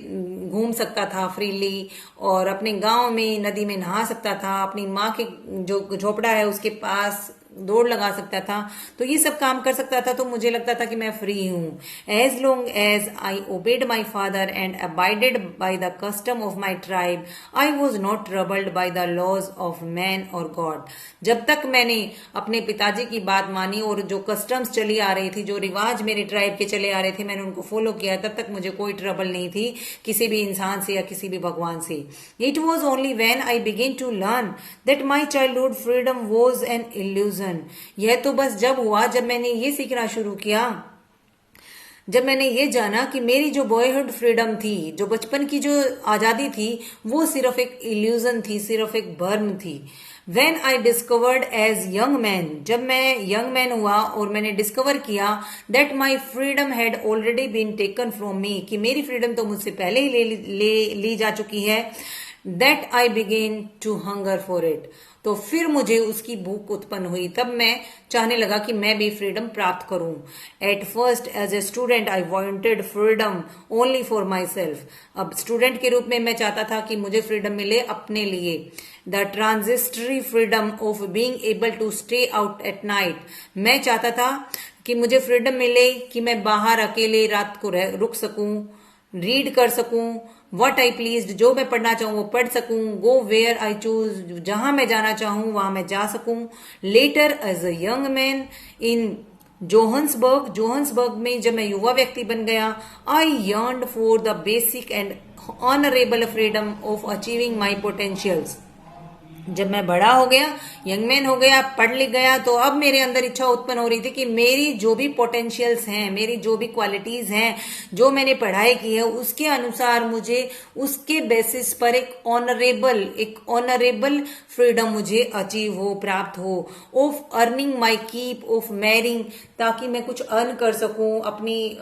घूम सकता था फ्रीली, और अपने गांव में नदी में नहा सकता था, अपनी माँ के जो झोपड़ा है उसके पास दौड़ लगा सकता था। तो ये सब काम कर सकता था, तो मुझे लगता था कि मैं फ्री हूं। As long as I obeyed my father and abided by the custom of my tribe, I was not troubled by the laws of man और गॉड। जब तक मैंने अपने पिताजी की बात मानी और जो कस्टम्स चली आ रही थी, जो रिवाज मेरे ट्राइब के चले आ रहे थे, मैंने उनको फॉलो किया, तब तक मुझे कोई ट्रबल नहीं थी किसी भी इंसान से या किसी भी भगवान से। It was only when I began to learn that my childhood freedom was an illusion. यह तो बस जब हुआ, जब मैंने ये सीखना शुरू किया, जब मैंने ये जाना कि मेरी जो बॉयहुड फ्रीडम थी, जो बचपन की जो आजादी थी, वो सिर्फ एक इल्यूजन थी, सिर्फ एक भ्रम थी। When I discovered as young man, जब मैं यंग मैन हुआ और मैंने डिस्कवर किया that my freedom had already been taken from me, कि मेरी फ्रीडम तो मुझसे पहले ही ली जा चुकी है, that I began to hunger for it, तो फिर मुझे उसकी भूख उत्पन्न हुई। तब मैं चाहने लगा कि मैं भी फ्रीडम प्राप्त करूं। At first as a student I wanted freedom only for myself. अब स्टूडेंट के रूप में मैं चाहता था कि मुझे फ्रीडम मिले अपने लिए। The transitory freedom of being able to stay out at night. मैं चाहता था कि मुझे फ्रीडम मिले कि मैं बाहर अकेले रात को रुक सकूं, रीड कर सकूं, वट आई प्लीज, जो मैं पढ़ना चाहूं वो पढ़ सकूं, गो वेयर आई चूज, जहां मैं जाना चाहूं वहां मैं जा सकूं। Later as a young man in Johannesburg में जब मैं युवा व्यक्ति बन गया, I yearned for the basic and honourable freedom of achieving my potentials. जब मैं बड़ा हो गया, यंग मैन हो गया, पढ़ लिख गया, तो अब मेरे अंदर इच्छा उत्पन्न हो रही थी कि मेरी जो भी पोटेंशियल्स हैं, मेरी जो भी क्वालिटीज हैं, जो मैंने पढ़ाई की है, उसके अनुसार मुझे उसके बेसिस पर एक ऑनरेबल फ्रीडम मुझे अचीव हो, प्राप्त हो। Of earning my keep, of marrying, ताकि मैं कुछ अर्न कर सकूं, अपनी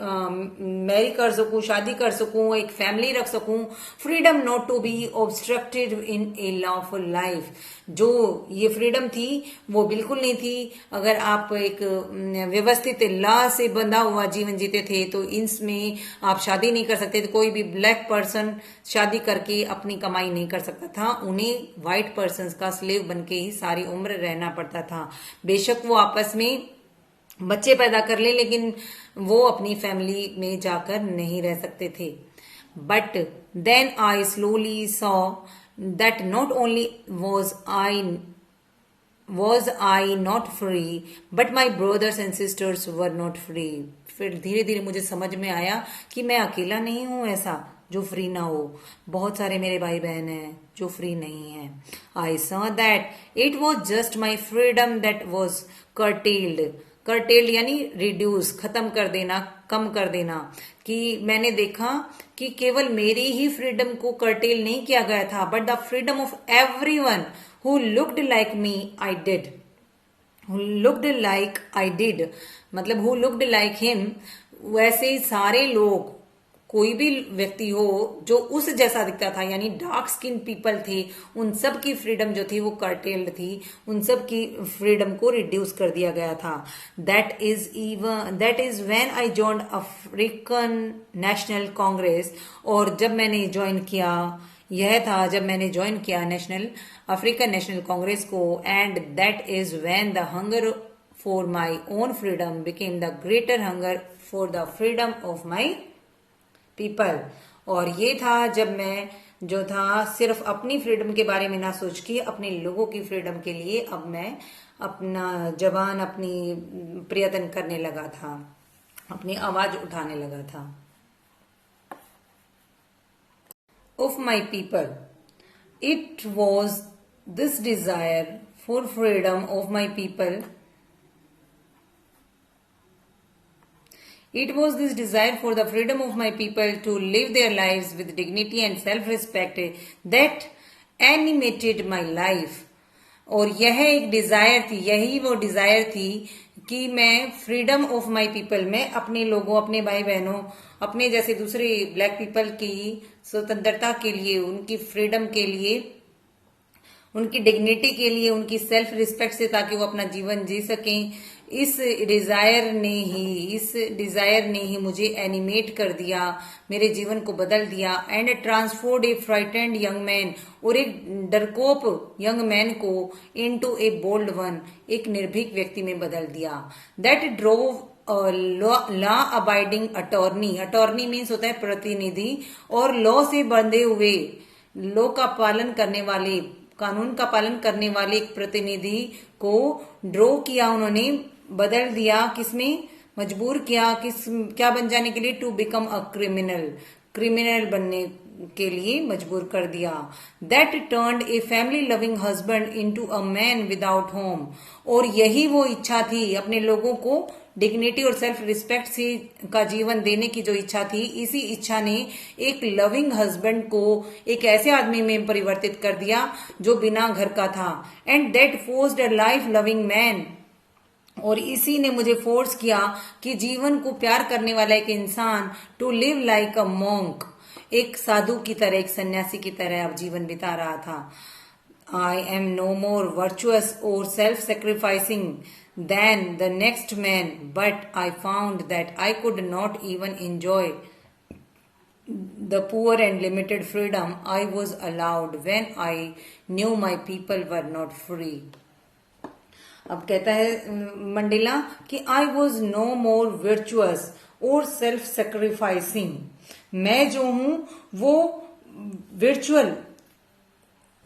मैरी कर सकूं, शादी कर सकूं, एक फैमिली रख सकूं। Freedom not to be obstructed in a lawful life. जो ये फ्रीडम थी वो बिल्कुल नहीं थी। अगर आप एक व्यवस्थित लॉ से बंधा हुआ जीवन जीते थे तो इसमें आप शादी नहीं कर सकते थे। कोई भी ब्लैक पर्सन शादी करके अपनी कमाई नहीं कर सकता था, उन्हें व्हाइट पर्सन का स्लेव बनके ही सारी उम्र रहना पड़ता था। बेशक वो आपस में बच्चे पैदा कर ले, लेकिन वो अपनी फैमिली में जाकर नहीं रह सकते थे। But then I slowly saw that not only was I not free, but my brothers and sisters were not free. फिर धीरे धीरे मुझे समझ में आया कि मैं अकेला नहीं हूं ऐसा जो फ्री ना हो, बहुत सारे मेरे भाई बहन हैं जो फ्री नहीं हैं। I saw that it was just my freedom that was curtailed यानी रिड्यूस, खत्म कर देना, कम कर देना। कि मैंने देखा कि केवल मेरी ही फ्रीडम को कर्टेल नहीं किया गया था, but the freedom of everyone who looked like me I did, मतलब हु लुक्ड लाइक हिम, वैसे सारे लोग, कोई भी व्यक्ति हो जो उस जैसा दिखता था, यानी डार्क स्किन पीपल थे, उन सब की फ्रीडम जो थी वो कर्टेल्ड थी, उन सब की फ्रीडम को रिड्यूस कर दिया गया था। That is when I joined African national Congress. और जब मैंने ज्वाइन किया, यह था जब मैंने ज्वाइन किया अफ्रीकन नेशनल कांग्रेस को। And that is when the hunger for my own freedom became the greater hunger for the freedom of my people. और ये था जब मैं जो था सिर्फ अपनी फ्रीडम के बारे में ना सोच के अपने लोगों की फ्रीडम के लिए अब मैं अपना जबान अपनी प्रयत्न करने लगा था, अपनी आवाज उठाने लगा था। Of my people, it was this desire for freedom of my people. It was this desire for the freedom of my people to live their lives with dignity and self-respect that animated my life. और यह एक Dzire थी, यही वो Dzire थी कि मैं freedom of my people में अपने लोगों, अपने भाई बहनों, अपने जैसे दूसरे ब्लैक पीपल की स्वतंत्रता के लिए, उनकी फ्रीडम के लिए, उनकी डिग्निटी के लिए, उनकी सेल्फ रिस्पेक्ट से, ताकि वो अपना जीवन जी सकें। इस डिजायर ने ही मुझे एनिमेट कर दिया, मेरे जीवन को बदल दिया। And transformed a frightened young man, और एक डरकोप यंग मैन को इनटू ए बोल्ड वन, एक निर्भीक व्यक्ति में बदल दिया। That drove law abiding attorney, attorney means होता है प्रतिनिधि, और लॉ से बंधे हुए, लॉ का पालन करने वाले, कानून का पालन करने वाले एक प्रतिनिधि को ड्रो किया उन्होंने, बदल दिया, किसमें मजबूर किया, क्या बन जाने के लिए, to become a criminal, criminal बनने के लिए मजबूर कर दिया। That turned a family loving husband into a man without home, और यही वो इच्छा थी, अपने लोगों को डिग्निटी और सेल्फ रिस्पेक्ट से का जीवन देने की जो इच्छा थी, इसी इच्छा ने एक लविंग हस्बैंड को एक ऐसे आदमी में परिवर्तित कर दिया जो बिना घर का था। And that forced a life loving man, और इसी ने मुझे फोर्स किया कि जीवन को प्यार करने वाला एक इंसान, to live like a monk, एक साधु की तरह, एक सन्यासी की तरह अब जीवन बिता रहा था। I am no more virtuous और self sacrificing than the next man, but I found that I could not even enjoy the poor and limited freedom I was allowed when I knew my people were not free. अब कहता है Mandela कि I was no more virtuous or self-sacrificing, मैं जो हूं वो virtual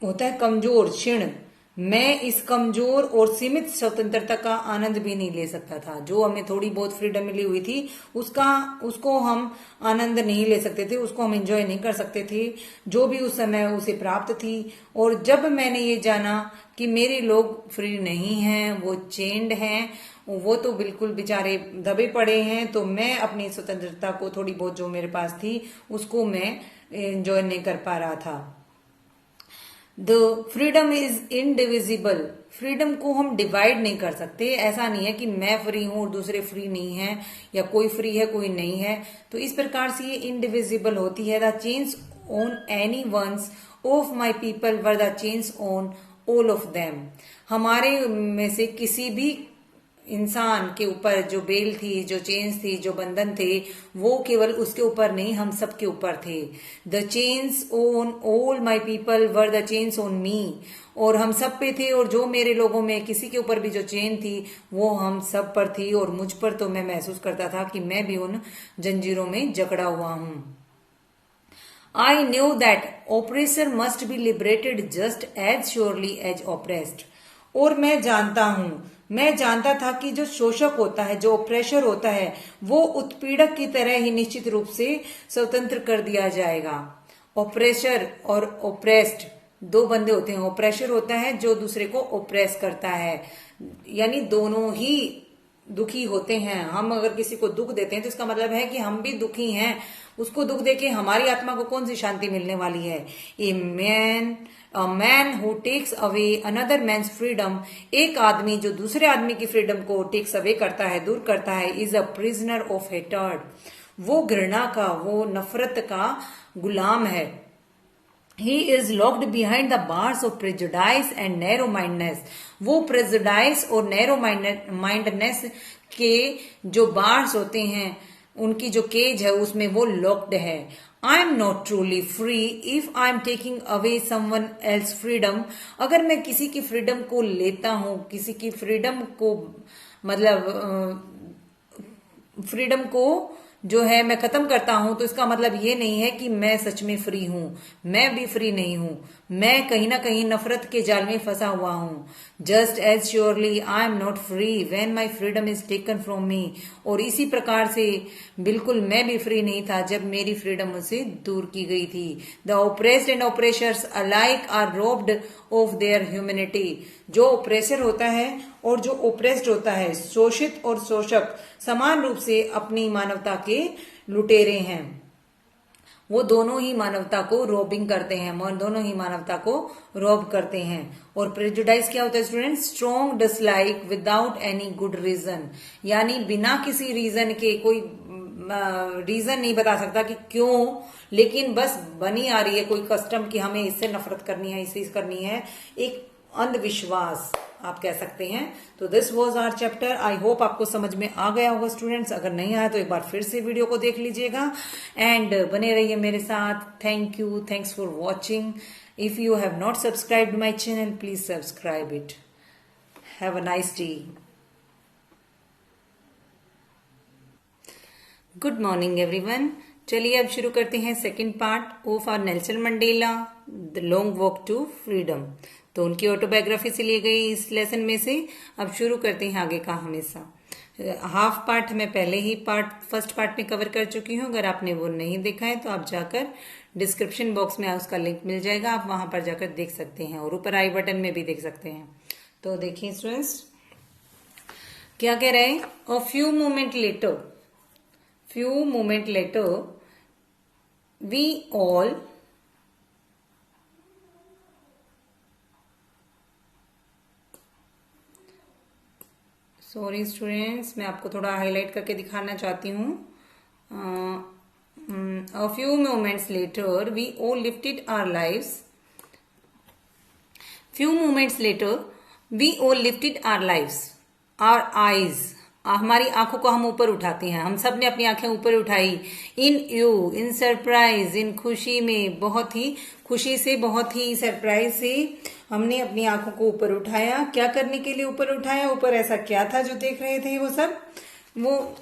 होता है कमजोर, क्षीण, मैं इस कमजोर और सीमित स्वतंत्रता का आनंद भी नहीं ले सकता था। जो हमें थोड़ी बहुत फ्रीडम मिली हुई थी उसको हम आनंद नहीं ले सकते थे, उसको हम एंजॉय नहीं कर सकते थे, जो भी उस समय उसे प्राप्त थी। और जब मैंने ये जाना कि मेरे लोग फ्री नहीं हैं, वो चेंड हैं, वो तो बिल्कुल बेचारे दबे पड़े हैं, तो मैं अपनी स्वतंत्रता को थोड़ी बहुत जो मेरे पास थी उसको मैं एंजॉय नहीं कर पा रहा था। The freedom is indivisible, freedom को हम डिवाइड नहीं कर सकते। ऐसा नहीं है कि मैं फ्री हूं और दूसरे फ्री नहीं है, या कोई फ्री है कोई नहीं है। तो इस प्रकार से ये इनडिविजिबल होती है। The chain on any ones of my people were the chain on all of them, हमारे में से किसी भी इंसान के ऊपर जो बेल थी, जो चेन्स थी, जो बंधन थे, वो केवल उसके ऊपर नहीं, हम सब के ऊपर थे। The chains on all my people were the chains on me, और हम सब पे थे, और जो मेरे लोगों में किसी के ऊपर भी जो चेन थी वो हम सब पर थी, और मुझ पर तो मैं महसूस करता था कि मैं भी उन जंजीरों में जकड़ा हुआ हूं। I knew that oppressor must be liberated just as surely as oppressed, और मैं जानता था कि जो शोषक होता है, जो ऑप्रेशर होता है, वो उत्पीड़क की तरह ही निश्चित रूप से स्वतंत्र कर दिया जाएगा। ऑप्रेशर और ऑप्रेस्ड दो बंदे होते हैं। ऑप्रेशर होता है जो दूसरे को ऑप्रेस करता है, यानी दोनों ही दुखी होते हैं। हम अगर किसी को दुख देते हैं तो इसका मतलब है कि हम भी दुखी हैं। उसको दुख देके हमारी आत्मा को कौन सी शांति मिलने वाली है। A man who takes away another man's freedom, एक आदमी जो दूसरे आदमी की फ्रीडम को टेक्स अवे करता है, दूर करता है, is a prisoner of hatred, वो घृणा का, वो नफरत का गुलाम है। He is locked behind the bars of prejudice and narrow mindedness, वो प्रेजुडाइस और नैरो माइंडनेस के जो बार्स होते हैं, उनकी जो केज है उसमें वो लॉक्ड है। आई am not truly free if I am taking away someone else freedom, अगर मैं किसी की फ्रीडम को लेता हूं, किसी की फ्रीडम को मतलब फ्रीडम को जो है मैं खत्म करता हूं, तो इसका मतलब ये नहीं है कि मैं सच में फ्री हूं। मैं भी फ्री नहीं हूं, मैं कहीं ना कहीं नफरत के जाल में फंसा हुआ हूं। Just as surely I am not free when my freedom is taken from me. और इसी प्रकार से बिल्कुल मैं भी फ्री नहीं था जब मेरी फ्रीडम मुझसे दूर की गई थी। The oppressed and oppressors alike are robbed of their humanity. जो ओप्रेसर होता है और जो ओप्रेस्ड होता है, शोषित और शोषक, समान रूप से अपनी मानवता के लुटेरे हैं। वो दोनों ही मानवता को रोबिंग करते हैं, दोनों ही मानवता को रोब करते हैं। और प्रेजुडाइज क्या होता है student? Strong dislike without any good reason, यानी बिना किसी रीजन के, कोई रीजन नहीं बता सकता कि क्यों, लेकिन बस बनी आ रही है कोई कस्टम कि हमें इससे नफरत करनी है, इससे करनी है, एक अंधविश्वास आप कह सकते हैं। तो this was our chapter. I hope आपको समझ में आ गया होगा स्टूडेंट्स। अगर नहीं आया तो एक बार फिर से वीडियो को देख लीजिएगा एंड बने रहिए मेरे साथ। Thank you, thanks for watching. If you have not subscribed my channel, please subscribe it. Have a nice day. Good morning everyone. चलिए अब शुरू करते हैं second part of our Nelson Mandela the long walk to freedom. तो उनकी autobiography से ली गई इस लेसन में से अब शुरू करते हैं आगे का। हमेशा हाफ पार्ट मैं पहले ही फर्स्ट पार्ट में कवर कर चुकी हूँ। अगर आपने वो नहीं देखा है तो आप जाकर डिस्क्रिप्शन बॉक्स में उसका लिंक मिल जाएगा, आप वहां पर जाकर देख सकते हैं और ऊपर आई बटन में भी देख सकते हैं। तो देखिए स्टूडेंट्स क्या कह रहे हैं। A few moment later we all sorry students, मैं आपको थोड़ा हाईलाइट करके दिखाना चाहती हूँ। A few moments later we all lifted our lives. Few moments later we all lifted our lives, our eyes. हमारी आंखों को हम ऊपर उठाते हैं, हम सब ने अपनी आंखें ऊपर उठाई। इन यू, इन सरप्राइज, इन खुशी में, बहुत ही खुशी से, बहुत ही सरप्राइज से हमने अपनी आंखों को ऊपर उठाया। क्या करने के लिए ऊपर उठाया? ऊपर ऐसा क्या था जो देख रहे थे वो सब? वो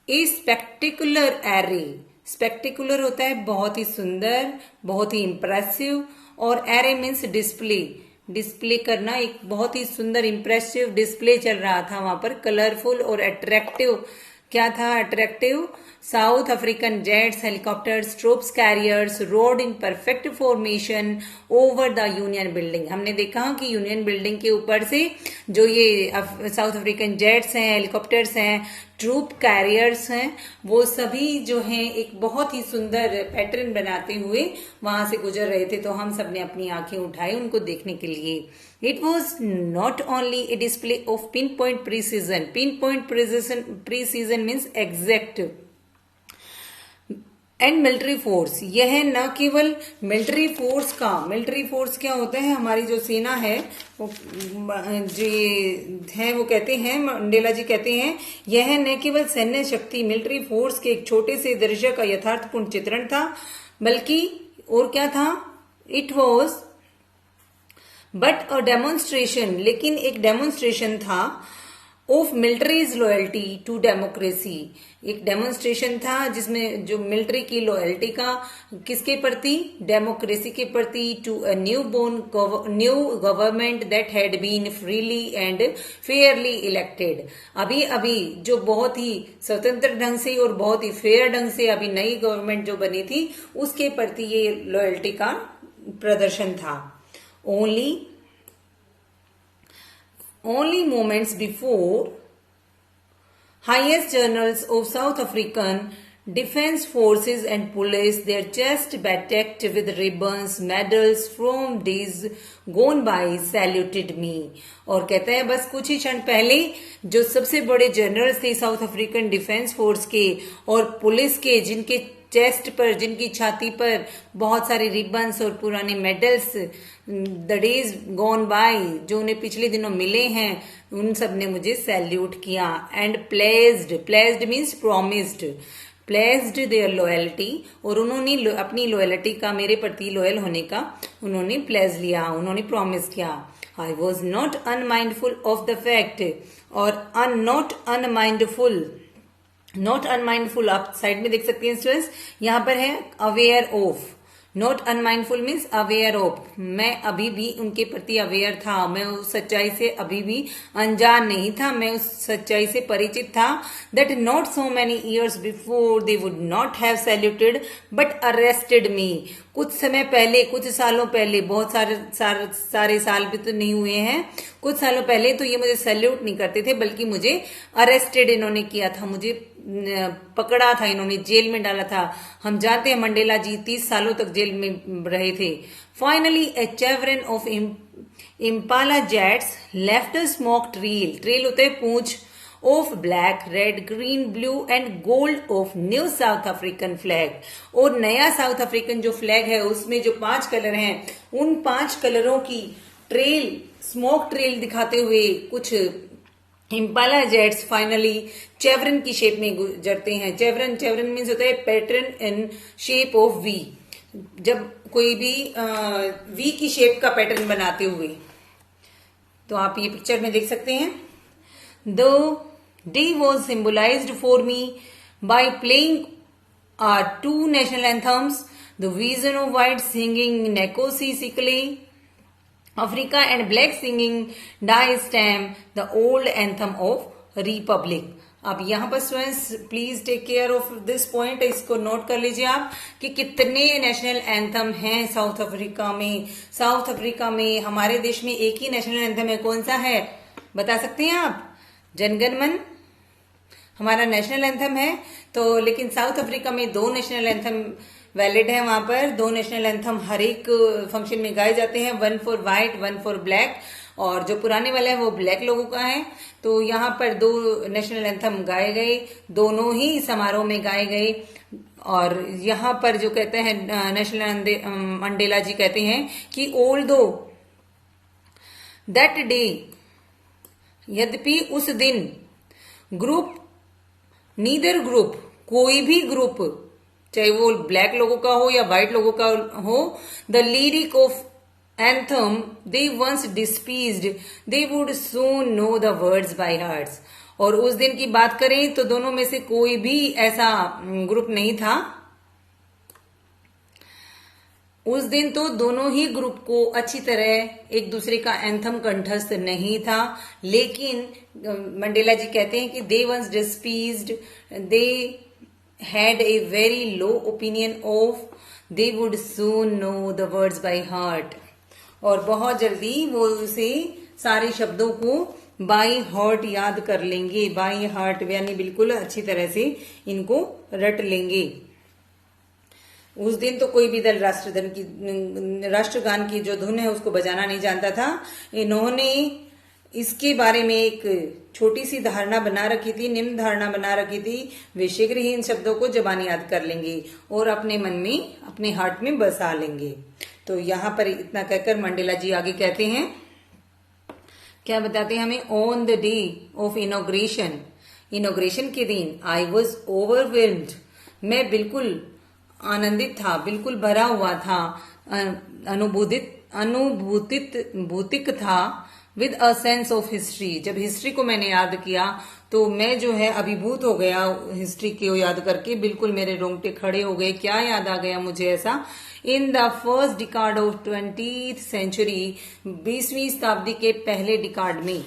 ए स्पेक्टिकुलर एरे। स्पेक्टिकुलर होता है बहुत ही सुंदर, बहुत ही इंप्रेसिव, और एरे मीन्स डिस्प्ले करना। एक बहुत ही सुंदर इंप्रेसिव डिस्प्ले चल रहा था वहां पर, कलरफुल और अट्रैक्टिव। क्या था attractive? South African jets, helicopters, troops carriers road in perfect formation over the union building. हमने देखा कि यूनियन बिल्डिंग के ऊपर से जो ये साउथ अफ्रीकन जेट्स हैं, हेलीकॉप्टर्स हैं, ट्रूप कैरियर्स हैं, वो सभी जो हैं एक बहुत ही सुंदर पैटर्न बनाते हुए वहां से गुजर रहे थे। तो हम सब ने अपनी आंखें उठाई उनको देखने के लिए। It was not only a display of pin point precision. Pin point precision means exact and military force. यह न केवल मिलिट्री फोर्स का, मिलिट्री फोर्स क्या होता है? हमारी जो सेना है वो वो कहते हैं, मंडेला जी कहते हैं, यह न केवल सैन्य शक्ति, मिलिट्री फोर्स के एक छोटे से दृश्य का यथार्थपूर्ण चित्रण था, बल्कि और क्या था? It was but a demonstration, लेकिन एक डेमोन्स्ट्रेशन था of military's loyalty to democracy. एक डेमोन्स्ट्रेशन था जिसमें जो मिलिट्री की लॉयल्टी का किसके प्रति? डेमोक्रेसी के प्रति। To a new government that had been freely and fairly elected. अभी अभी जो बहुत ही स्वतंत्र ढंग से और बहुत ही फेयर ढंग से अभी नई गवर्नमेंट जो बनी थी उसके प्रति ये लॉयल्टी का प्रदर्शन था। Only moments before, highest generals of South African defense forces and police, their chest bedecked with ribbons, medals from days gone by, saluted me। और कहते हैं बस कुछ ही क्षण पहले जो सबसे बड़े जनरल्स थे साउथ अफ्रीकन डिफेंस फोर्स के और पुलिस के, जिनके चेस्ट पर, जिनकी छाती पर बहुत सारे रिबन्स और पुराने medals, the days gone by, जो उन्हें पिछले दिनों मिले हैं, उन सब ने मुझे सैल्यूट किया। And placed means promised, placed their loyalty, और उन्होंने अपनी लॉयल्टी का, मेरे प्रति लॉयल होने का उन्होंने प्लेज लिया, उन्होंने प्रॉमिस किया। आई was not unmindful of the fact, और नॉट अनमाइंडफुल नॉट अनमाइंडफुल, आप साइड में देख सकते हैं स्टूडेंट्स, यहां पर है aware of. Not unmindful means aware of, मैं अभी भी उनके प्रति अवेयर था, मैं उस सच्चाई से अभी भी अनजान नहीं था, मैं उस सच्चाई से परिचित था। That not so many years before they would not have saluted but arrested me. कुछ समय पहले, कुछ सालों पहले, बहुत सारे साल भी तो नहीं हुए हैं, कुछ सालों पहले तो ये मुझे सैल्यूट नहीं करते थे, बल्कि मुझे अरेस्टेड इन्होंने किया था, मुझे पकड़ा था, इन्होंने जेल में डाला था। हम जानते हैं मंडेला जी 30 सालों तक जेल में रहे थे। Finally a chevron of Impala jets left a smoke trail, trail होता है पूंछ, of black, red, green, blue and gold of new South African flag. और नया साउथ अफ्रीकन जो फ्लैग है उसमें जो 5 कलर हैं, उन 5 कलरों की ट्रेल, स्मोक ट्रेल दिखाते हुए कुछ इम्पाला जेट्स फाइनली चेवरन की शेप में गुजरते हैं। चेवरन मीन्स होता है pattern in shape of V, जब कोई भी वी की शेप का पैटर्न बनाते हुए। तो आप ये पिक्चर में देख सकते हैं। The day was symbolised for me by playing our 2 national anthems, the vision of white singing Nekosi Sikle Africa and black singing Die Stam, the old anthem of Republic। अब यहाँ पर students please take care of this point, इसको note कर लीजिए आप कि कितने national anthem हैं साउथ अफ्रीका में। साउथ अफ्रीका में हमारे देश में एक ही नेशनल एंथम है, कौन सा है बता सकते हैं आप? जनगण मन हमारा नेशनल एंथम है। तो लेकिन साउथ अफ्रीका में 2 नेशनल एंथम वैलिड है, वहां पर 2 नेशनल एंथम हर एक फंक्शन में गाए जाते हैं, 1 फॉर व्हाइट, 1 फॉर ब्लैक, और जो पुराने वाला है वो ब्लैक लोगों का है। तो यहाँ पर 2 नेशनल एंथम गाए गए, दोनों ही समारोह में गाए गए। और यहाँ पर जो कहते हैं नेशनल मंडेला जी कहते हैं कि ऑल्दो दैट डे, यद्यपि उस दिन, ग्रुप, नीदर ग्रुप, कोई भी ग्रुप, चाहे वो ब्लैक लोगों का हो या व्हाइट लोगों का हो, the lyric of anthem they once despised they would soon know the words by hearts. और उस दिन की बात करें तो दोनों में से कोई भी ऐसा ग्रुप नहीं था। उस दिन तो दोनों ही ग्रुप को अच्छी तरह एक दूसरे का एंथम कंठस्थ नहीं था, लेकिन मंडेला जी कहते हैं कि they once despised, they had a very low opinion of, they would soon know the words by heart। और बहुत जल्दी वो उसे सारे शब्दों को बाय हार्ट याद कर लेंगे, बाय हार्ट यानी बिल्कुल अच्छी तरह से इनको रट लेंगे। उस दिन तो कोई भी दल राष्ट्रगान की जो धुन है उसको बजाना नहीं जानता था। इन्होंने इसके बारे में एक छोटी सी धारणा बना रखी थी, निम्न धारणा बना रखी थी, वे शीघ्र ही इन शब्दों को जबानी याद कर लेंगे और अपने मन में, अपने हार्ट में बसा लेंगे। तो यहाँ पर इतना कहकर मंडेला जी आगे कहते हैं, क्या बताते हैं हमें? On the day of inauguration, inauguration के दिन, आई वॉज ओवरवेल्म्ड, मैं बिल्कुल आनंदित था, बिल्कुल भरा हुआ था, अनुभूतिक था, with a sense of history. जब हिस्ट्री को मैंने याद किया तो मैं जो है अभिभूत हो गया, हिस्ट्री को याद करके बिल्कुल मेरे रोंगटे खड़े हो गए। क्या याद आ गया मुझे ऐसा? In the first decade of 20th century, 20वीं शताब्दी के पहले डिकार्ड में,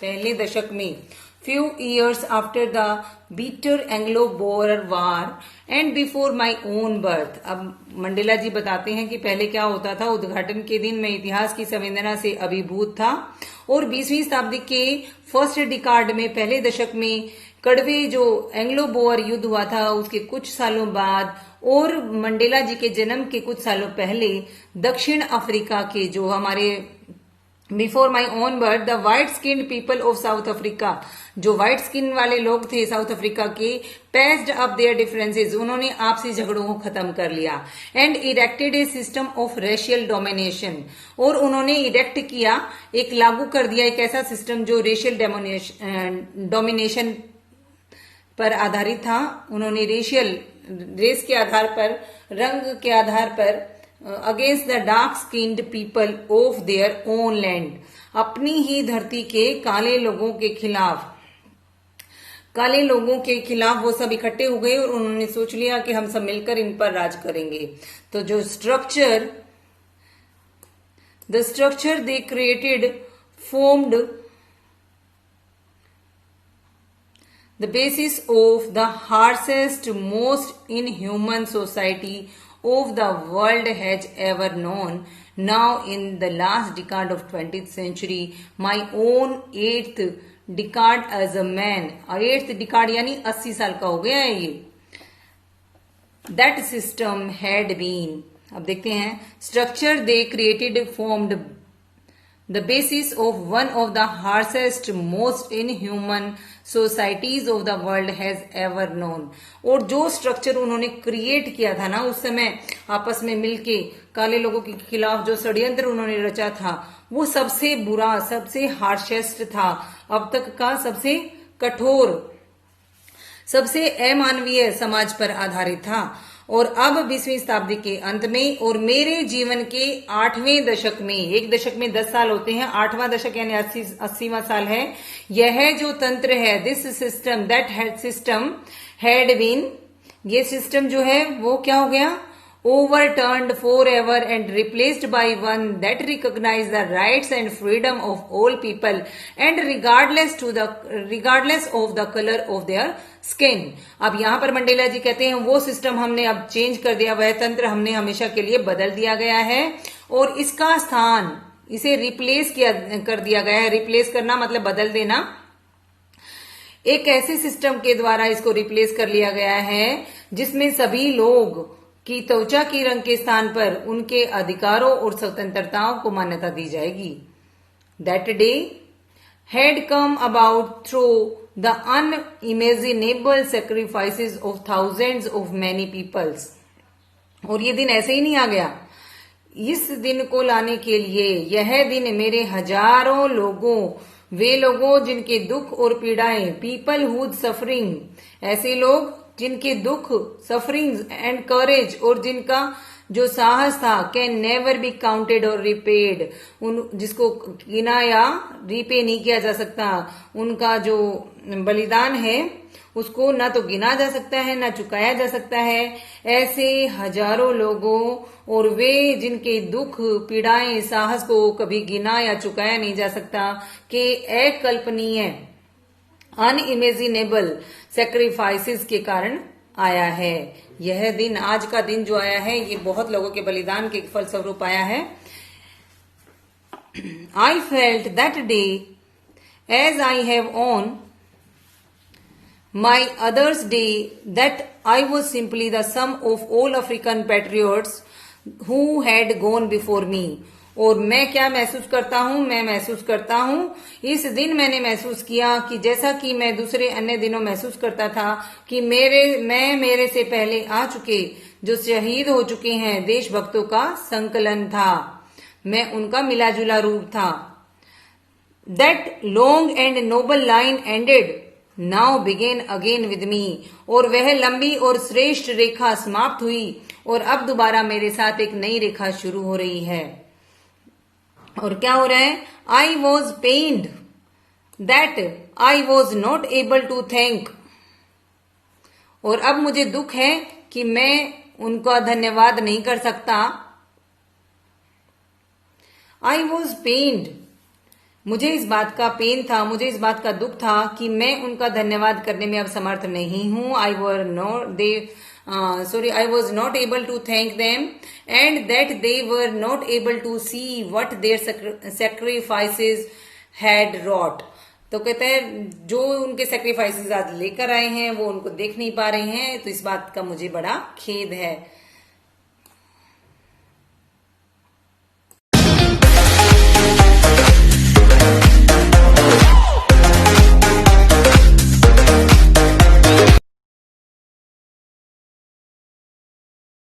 पहले दशक में, few years after the bitter Anglo-Boer War and before my own birth। अब मंडेला जी बताते हैं कि पहले क्या होता था। उद्घाटन के दिन मैं इतिहास की संवेदना से अभिभूत था और 20वीं शताब्दी के फर्स्ट डिकार्ड में, पहले दशक में, कड़वे जो एंग्लो बोअर युद्ध हुआ था उसके कुछ सालों बाद और मंडेला जी के जन्म के कुछ सालों पहले दक्षिण अफ्रीका के जो हमारे before my own birth the white skin people of south Africa, जो व्हाइट स्किन वाले लोग थे साउथ अफ्रीका के, पैस्ड अप देयर डिफरेंसेस, उन्होंने आपसी झगड़ों को खत्म कर लिया, and erected A system of racial domination, और उन्होंने इरेक्ट किया, एक लागू कर दिया एक ऐसा सिस्टम जो रेशियल डोमिनेशन पर आधारित था। उन्होंने रेस के आधार पर, रंग के आधार पर, against the dark skinned people of their own land, अपनी ही धरती के काले लोगों के खिलाफ काले लोगों के खिलाफ वो सब इकट्ठे हो गए और उन्होंने सोच लिया कि हम सब मिलकर इन पर राज करेंगे। तो जो the structure they created formed the basis of the harshest, most inhuman society of the world has ever known. Now, in the last decade of 20th century, my own 8th decade as a man, 8th decade यानी 80 साल का हो गया है ये, that system had been, अब देखते हैं, structure they created formed the basis of one of the harshest, most inhuman societies of the world has ever known. और जो स्ट्रक्चर उन्होंने क्रिएट किया था ना उस समय आपस में मिलके काले लोगों के खिलाफ जो षड्यंत्र उन्होंने रचा था वो सबसे बुरा, सबसे हार्शेस्ट था, अब तक का सबसे कठोर, सबसे अमानवीय समाज पर आधारित था। और अब 20वीं शताब्दी के अंत में और मेरे जीवन के 8वें दशक में, एक दशक में 10 साल होते हैं, 8वां दशक यानी 80वां साल है, यह जो तंत्र है, this system, that had been, ये सिस्टम जो है वो क्या हो गया, overturned forever and replaced by one that recognized the rights and freedom of all people and regardless of the color of their skin. अब यहां पर मंडेला जी कहते हैं वो सिस्टम हमने अब चेंज कर दिया, वह तंत्र हमने हमेशा के लिए बदल दिया गया है और इसका स्थान, इसे रिप्लेस कर दिया गया है। रिप्लेस करना मतलब बदल देना। एक ऐसे सिस्टम के द्वारा इसको रिप्लेस कर लिया गया है जिसमें सभी लोग की त्वचा की रंग के स्थान पर उनके अधिकारों और स्वतंत्रताओं को मान्यता दी जाएगी। That day had come about through the unimaginable sacrifices of thousands of many peoples. और ये दिन ऐसे ही नहीं आ गया। इस दिन को लाने के लिए, यह दिन मेरे हजारों लोगों, वे लोगों जिनके दुख और पीड़ाएं, पीपल हुज सफरिंग, ऐसे लोग जिनके दुख, सफरिंग्स एंड करेज, और जिनका जो साहस था, कैन नेवर बी काउंटेड और रिपेड, जिसको गिना या रिपे नहीं किया जा सकता, उनका जो बलिदान है उसको ना तो गिना जा सकता है ना चुकाया जा सकता है। ऐसे हजारों लोगों और वे जिनके दुख, पीड़ाएं, साहस को कभी गिना या चुकाया नहीं जा सकता, के अकल्पनीय, अनइमेजिनेबल सेक्रीफाइसेस के कारण आया है। यह दिन, आज का दिन जो आया है, ये बहुत लोगों के बलिदान के फलस्वरूप आया है। I felt that day as I have on my others day that I was simply the sum of all African patriots who had gone before me. और मैं क्या महसूस करता हूं, मैं महसूस करता हूं, इस दिन मैंने महसूस किया कि जैसा कि मैं दूसरे अन्य दिनों महसूस करता था कि मैं मेरे से पहले आ चुके, जो शहीद हो चुके हैं देशभक्तों का संकलन था, मैं उनका मिला जुला रूप था। That long and noble line ended now begin again with me, और वह लंबी और श्रेष्ठ रेखा समाप्त हुई और अब दोबारा मेरे साथ एक नई रेखा शुरू हो रही है। और क्या हो रहा है, I was pained that I was not able to thank, और अब मुझे दुख है कि मैं उनका धन्यवाद नहीं कर सकता। आई वॉज पेन्ड, मुझे इस बात का पेन था, मुझे इस बात का दुख था कि मैं उनका धन्यवाद करने में अब समर्थ नहीं हूं। आई was not able to thank them and that they were not able to see what their sacrifices had wrought. तो कहते हैं जो उनके सेक्रीफाइसेस आज लेकर आए हैं वो उनको देख नहीं पा रहे हैं, तो इस बात का मुझे बड़ा खेद है।